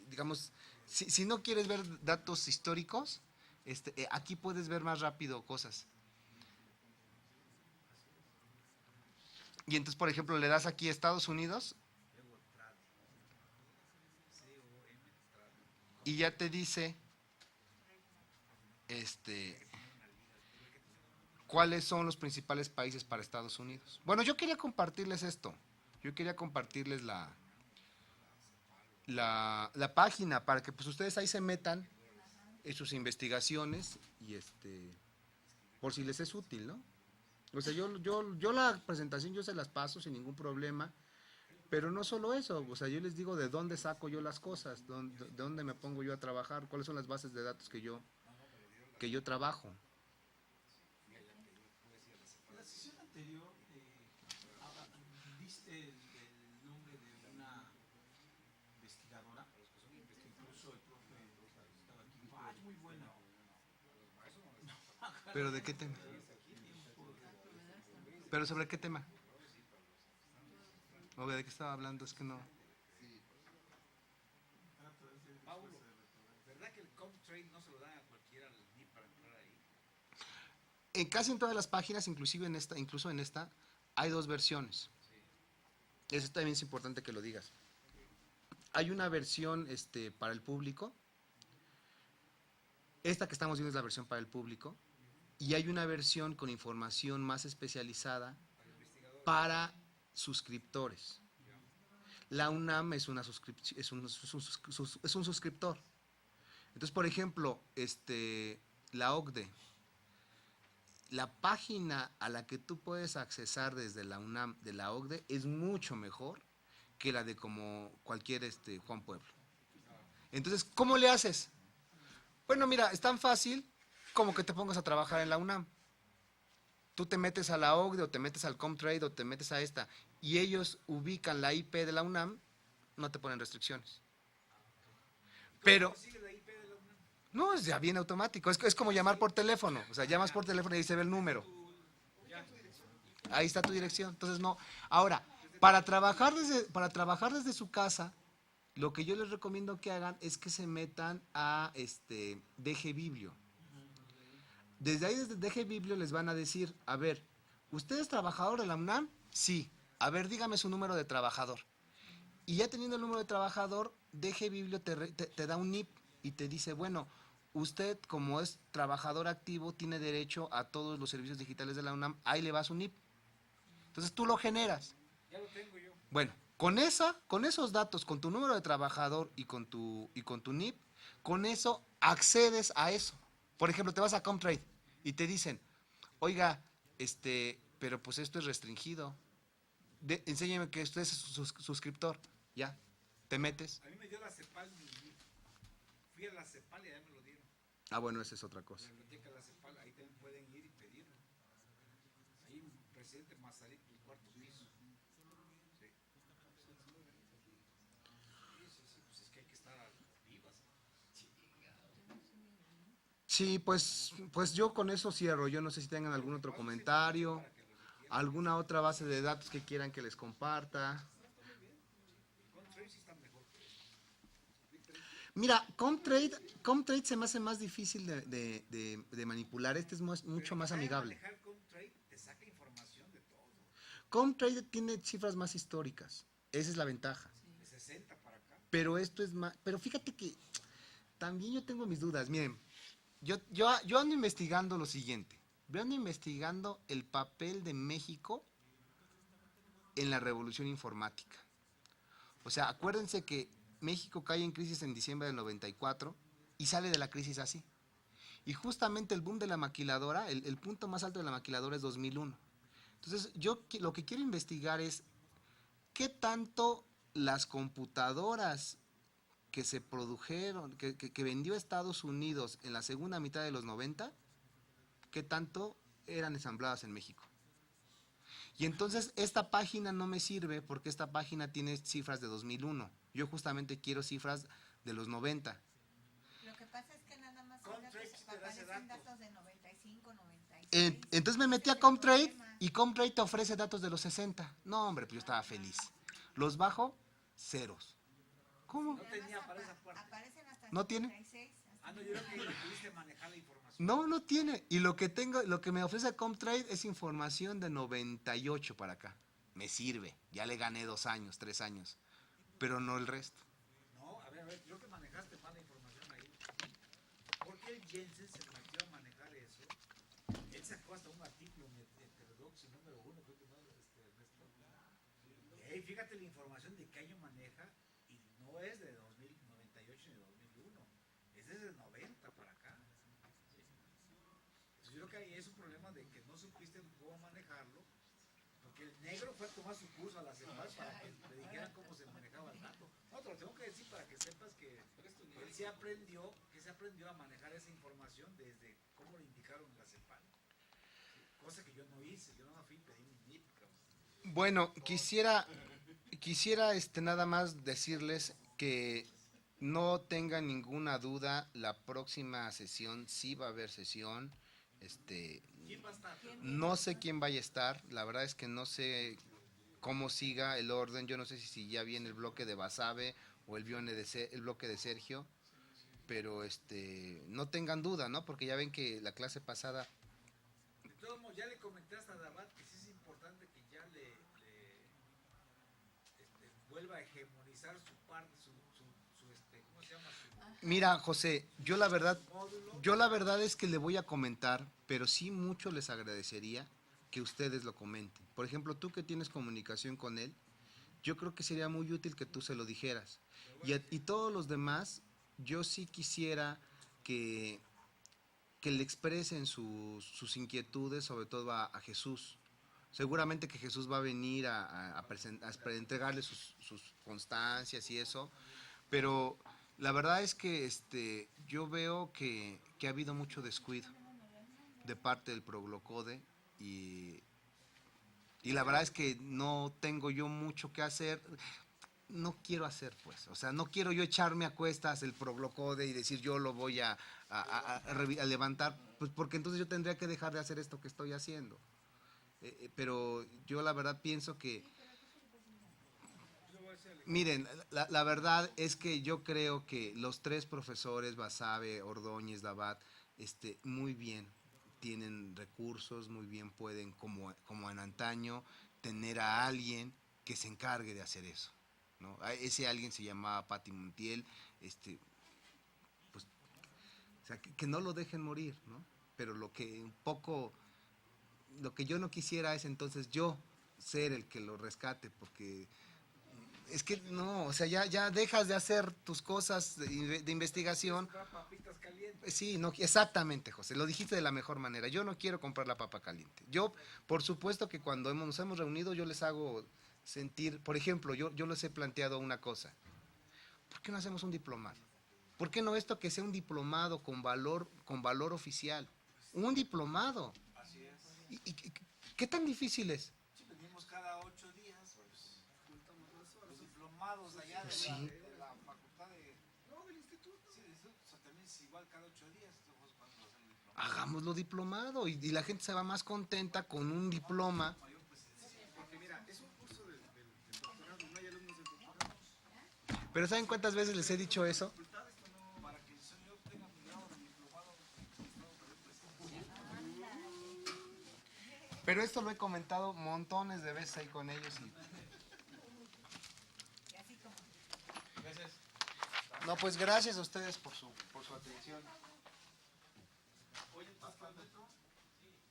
Digamos, si no quieres ver datos históricos, aquí puedes ver más rápido cosas. Y entonces, por ejemplo, le das aquí a Estados Unidos Luego Trade. COM Trade. y ya te dice cuáles son los principales países para Estados Unidos. Bueno, yo quería compartirles esto. Yo quería compartirles la página para que pues ustedes ahí se metan en sus investigaciones y por si les es útil, ¿no? O sea, yo la presentación yo se las paso sin ningún problema, pero no solo eso, o sea, yo les digo de dónde saco yo las cosas, de dónde me pongo yo a trabajar, cuáles son las bases de datos que yo trabajo. En la sesión anterior diste el nombre de una investigadora, que incluso el profe estaba aquí, dijo, es muy buena. ¿Pero de qué tema? ¿Pero sobre qué tema? O de qué estaba hablando, es que no. Paulo, ¿verdad que el Comtrade no se lo dan a cualquiera ni para entrar ahí? Casi en todas las páginas, incluso en esta, hay dos versiones. Eso también es importante que lo digas. Hay una versión para el público. Esta que estamos viendo es la versión para el público. Y hay una versión con información más especializada para suscriptores. La UNAM es un suscriptor. Entonces, por ejemplo, la OCDE, la página a la que tú puedes accesar desde la UNAM de la OCDE es mucho mejor que la de como cualquier Juan Pueblo. Entonces, ¿cómo le haces? Bueno, mira, es tan fácil como que te pongas a trabajar en la UNAM. Tú te metes a la OCDE o te metes al Comtrade o te metes a esta y ellos ubican la IP de la UNAM no te ponen restricciones. Pero ¿Consigue la IP de la UNAM? no, ya viene automático. Es como llamar por teléfono. O sea, llamas por teléfono y ahí se ve el número. Ahí está tu dirección. Entonces, no. Ahora, para trabajar desde su casa, lo que yo les recomiendo que hagan es que se metan a DG Biblio. Desde ahí, desde DG Biblio, les van a decir, a ver, ¿usted es trabajador de la UNAM? Sí. A ver, dígame su número de trabajador. Y ya teniendo el número de trabajador, DG Biblio te da un NIP y te dice, bueno, usted como es trabajador activo tiene derecho a todos los servicios digitales de la UNAM, ahí le va su NIP. Entonces tú lo generas. Ya lo tengo yo. Bueno, con esos datos, con tu número de trabajador y con tu NIP, con eso accedes a eso. Por ejemplo, te vas a Comtrade y te dicen, oiga, pero pues esto es restringido. Enséñeme que usted es suscriptor. Ya, te metes. A mí me dio la CEPAL, fui a la CEPAL y allá me lo dieron. Ah, bueno, esa es otra La cosa. biblioteca de la CEPAL, ahí también pueden ir y pedirlo. Ahí, presidente Mazarik, el cuarto piso. Sí. Sí, pues es que hay que estar vivas. Sí, pues yo con eso cierro. Yo no sé si tengan algún otro comentario, alguna otra base de datos que quieran que les comparta. Contrail sí está mejor que eso. Mira, Comtrade se me hace más difícil de manipular. Este es mucho más amigable. Manejar Contrail te saca información de todo. Comtrade tiene cifras más históricas. Esa es la ventaja. De 60 para acá. Pero esto es más. Pero fíjate que también yo tengo mis dudas. Miren, yo ando investigando lo siguiente. Yo ando investigando el papel de México en la revolución informática. O sea, acuérdense que México cae en crisis en diciembre del 94 y sale de la crisis así. Y justamente el boom de la maquiladora, el punto más alto de la maquiladora es 2001. Entonces, yo lo que quiero investigar es qué tanto las computadoras que se produjeron, que vendió Estados Unidos en la segunda mitad de los 90, qué tanto eran ensambladas en México. Y entonces esta página no me sirve porque esta página tiene cifras de 2001. Yo justamente quiero cifras de los 90. Lo que pasa es que nada más Comtrade sí te da ese aparecen dato. datos de 95, 96. Entonces me metí a Comtrade y Comtrade te ofrece datos de los 60. No, hombre, pues yo estaba feliz. Los bajo, ceros. ¿Cómo? No tenía para esa parte. Aparecen hasta ¿No tiene? 56. Ah, no, yo creo que le pudiste manejar la información. No tiene. Y lo que me ofrece Comtrade es información de 98 para acá. Me sirve. Ya le gané 2 años, 3 años. Pero no el resto. No, a ver, creo que manejaste mala información ahí. ¿Por qué el Jensen se metió a manejar eso? Él sacó hasta un artículo en Heterodoxy número 1, creo que no, Ernesto. Y ahí fíjate la información de qué año maneja y no es de 2098 ni 2001, es desde 90 para acá. Entonces yo creo que ahí es un problema de que no supiste cómo manejarlo, porque el negro fue a tomar su curso a la CEPAL para que le dijeran cómo se manejaba el dato. No, te lo tengo que decir para que sepas que él se aprendió a manejar esa información desde cómo le indicaron en la CEPAL. Cosa que yo no hice, yo no fui y pedí mi NIP, cabrón. Bueno, quisiera nada más decirles que no tengan ninguna duda, la próxima sesión sí va a haber sesión. ¿Quién va a estar? No sé quién vaya a estar, la verdad es que no sé cómo siga el orden, yo no sé si ya viene el bloque de Basabe o el bloque de Sergio, pero no tengan duda, ¿no? Porque ya ven que la clase pasada De todos modos, ya le comenté hasta a Dabat que sí es importante que ya vuelva a hegemonizar su parte, ¿cómo se llama? mira, José, Su módulo. yo la verdad es que le voy a comentar, pero sí mucho les agradecería que ustedes lo comenten. Por ejemplo, tú que tienes comunicación con él, yo creo que sería muy útil que tú se lo dijeras. Y todos los demás, yo sí quisiera que le expresen sus inquietudes, sobre todo a Jesús. Seguramente que Jesús va a venir a entregarle sus constancias y eso, pero la verdad es que yo veo que ha habido mucho descuido de parte del Proglocode y la verdad es que no tengo yo mucho que hacer. no quiero hacer, pues. O sea, no quiero yo echarme a cuestas el Proglocode y decir yo lo voy a levantar, pues porque entonces yo tendría que dejar de hacer esto que estoy haciendo. Pero yo la verdad pienso que, miren, la verdad es que yo creo que los tres profesores, Basabe, Ordóñez, Dabat, muy bien tienen recursos, muy bien pueden, como en antaño, tener a alguien que se encargue de hacer eso, ¿no? Ese alguien se llamaba Pati Montiel, pues, o sea, que no lo dejen morir, ¿no? Pero lo que yo no quisiera es entonces yo ser el que lo rescate, porque es que no, o sea, ya dejas de hacer tus cosas de investigación. Comprar papitas calientes. Sí, no, exactamente, José, lo dijiste de la mejor manera. Yo no quiero comprar la papa caliente. Yo, por supuesto que cuando nos hemos reunido, yo les hago sentir, por ejemplo, yo les he planteado una cosa. ¿Por qué no hacemos un diplomado? ¿Por qué no esto que sea un diplomado con valor oficial? Un diplomado. Así es. ¿Qué tan difícil es? Si venimos cada 8 días, pues juntamos los diplomados allá de, Sí. de la facultad de... No, del instituto. Sí, del instituto. O sea, también es igual cada 8 días. Entonces, ¿cuándo va a ser el diplomado? Hagámoslo diplomado y la gente se va más contenta con un diploma. Porque mira, es un curso del doctorado, no hay alumnos del doctorado. Pero ¿saben cuántas veces les he dicho eso? Para que el señor tenga mi grado de diplomado. Pero esto lo he comentado montones de veces ahí con ellos. Y así como. No, pues gracias a ustedes por su atención. Oye, ¿estás para adentro?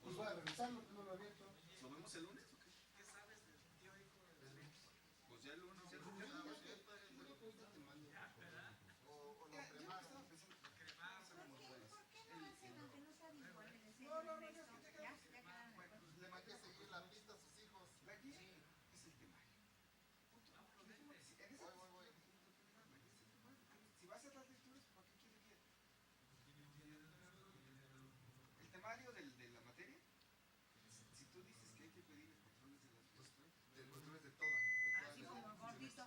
Pues voy a revisarlo, que no lo he abierto. ¿Lo vemos el lunes o qué? ¿Qué sabes del tío hijo de Luis? Pues ya el lunes. Le mandé a seguir la pista a sus hijos. Si va a hacer las lecturas, ¿para qué quiere que? El temario de la materia. Si tú dices que hay que pedir el control de las cosas, El control es de toda. Así como gordito.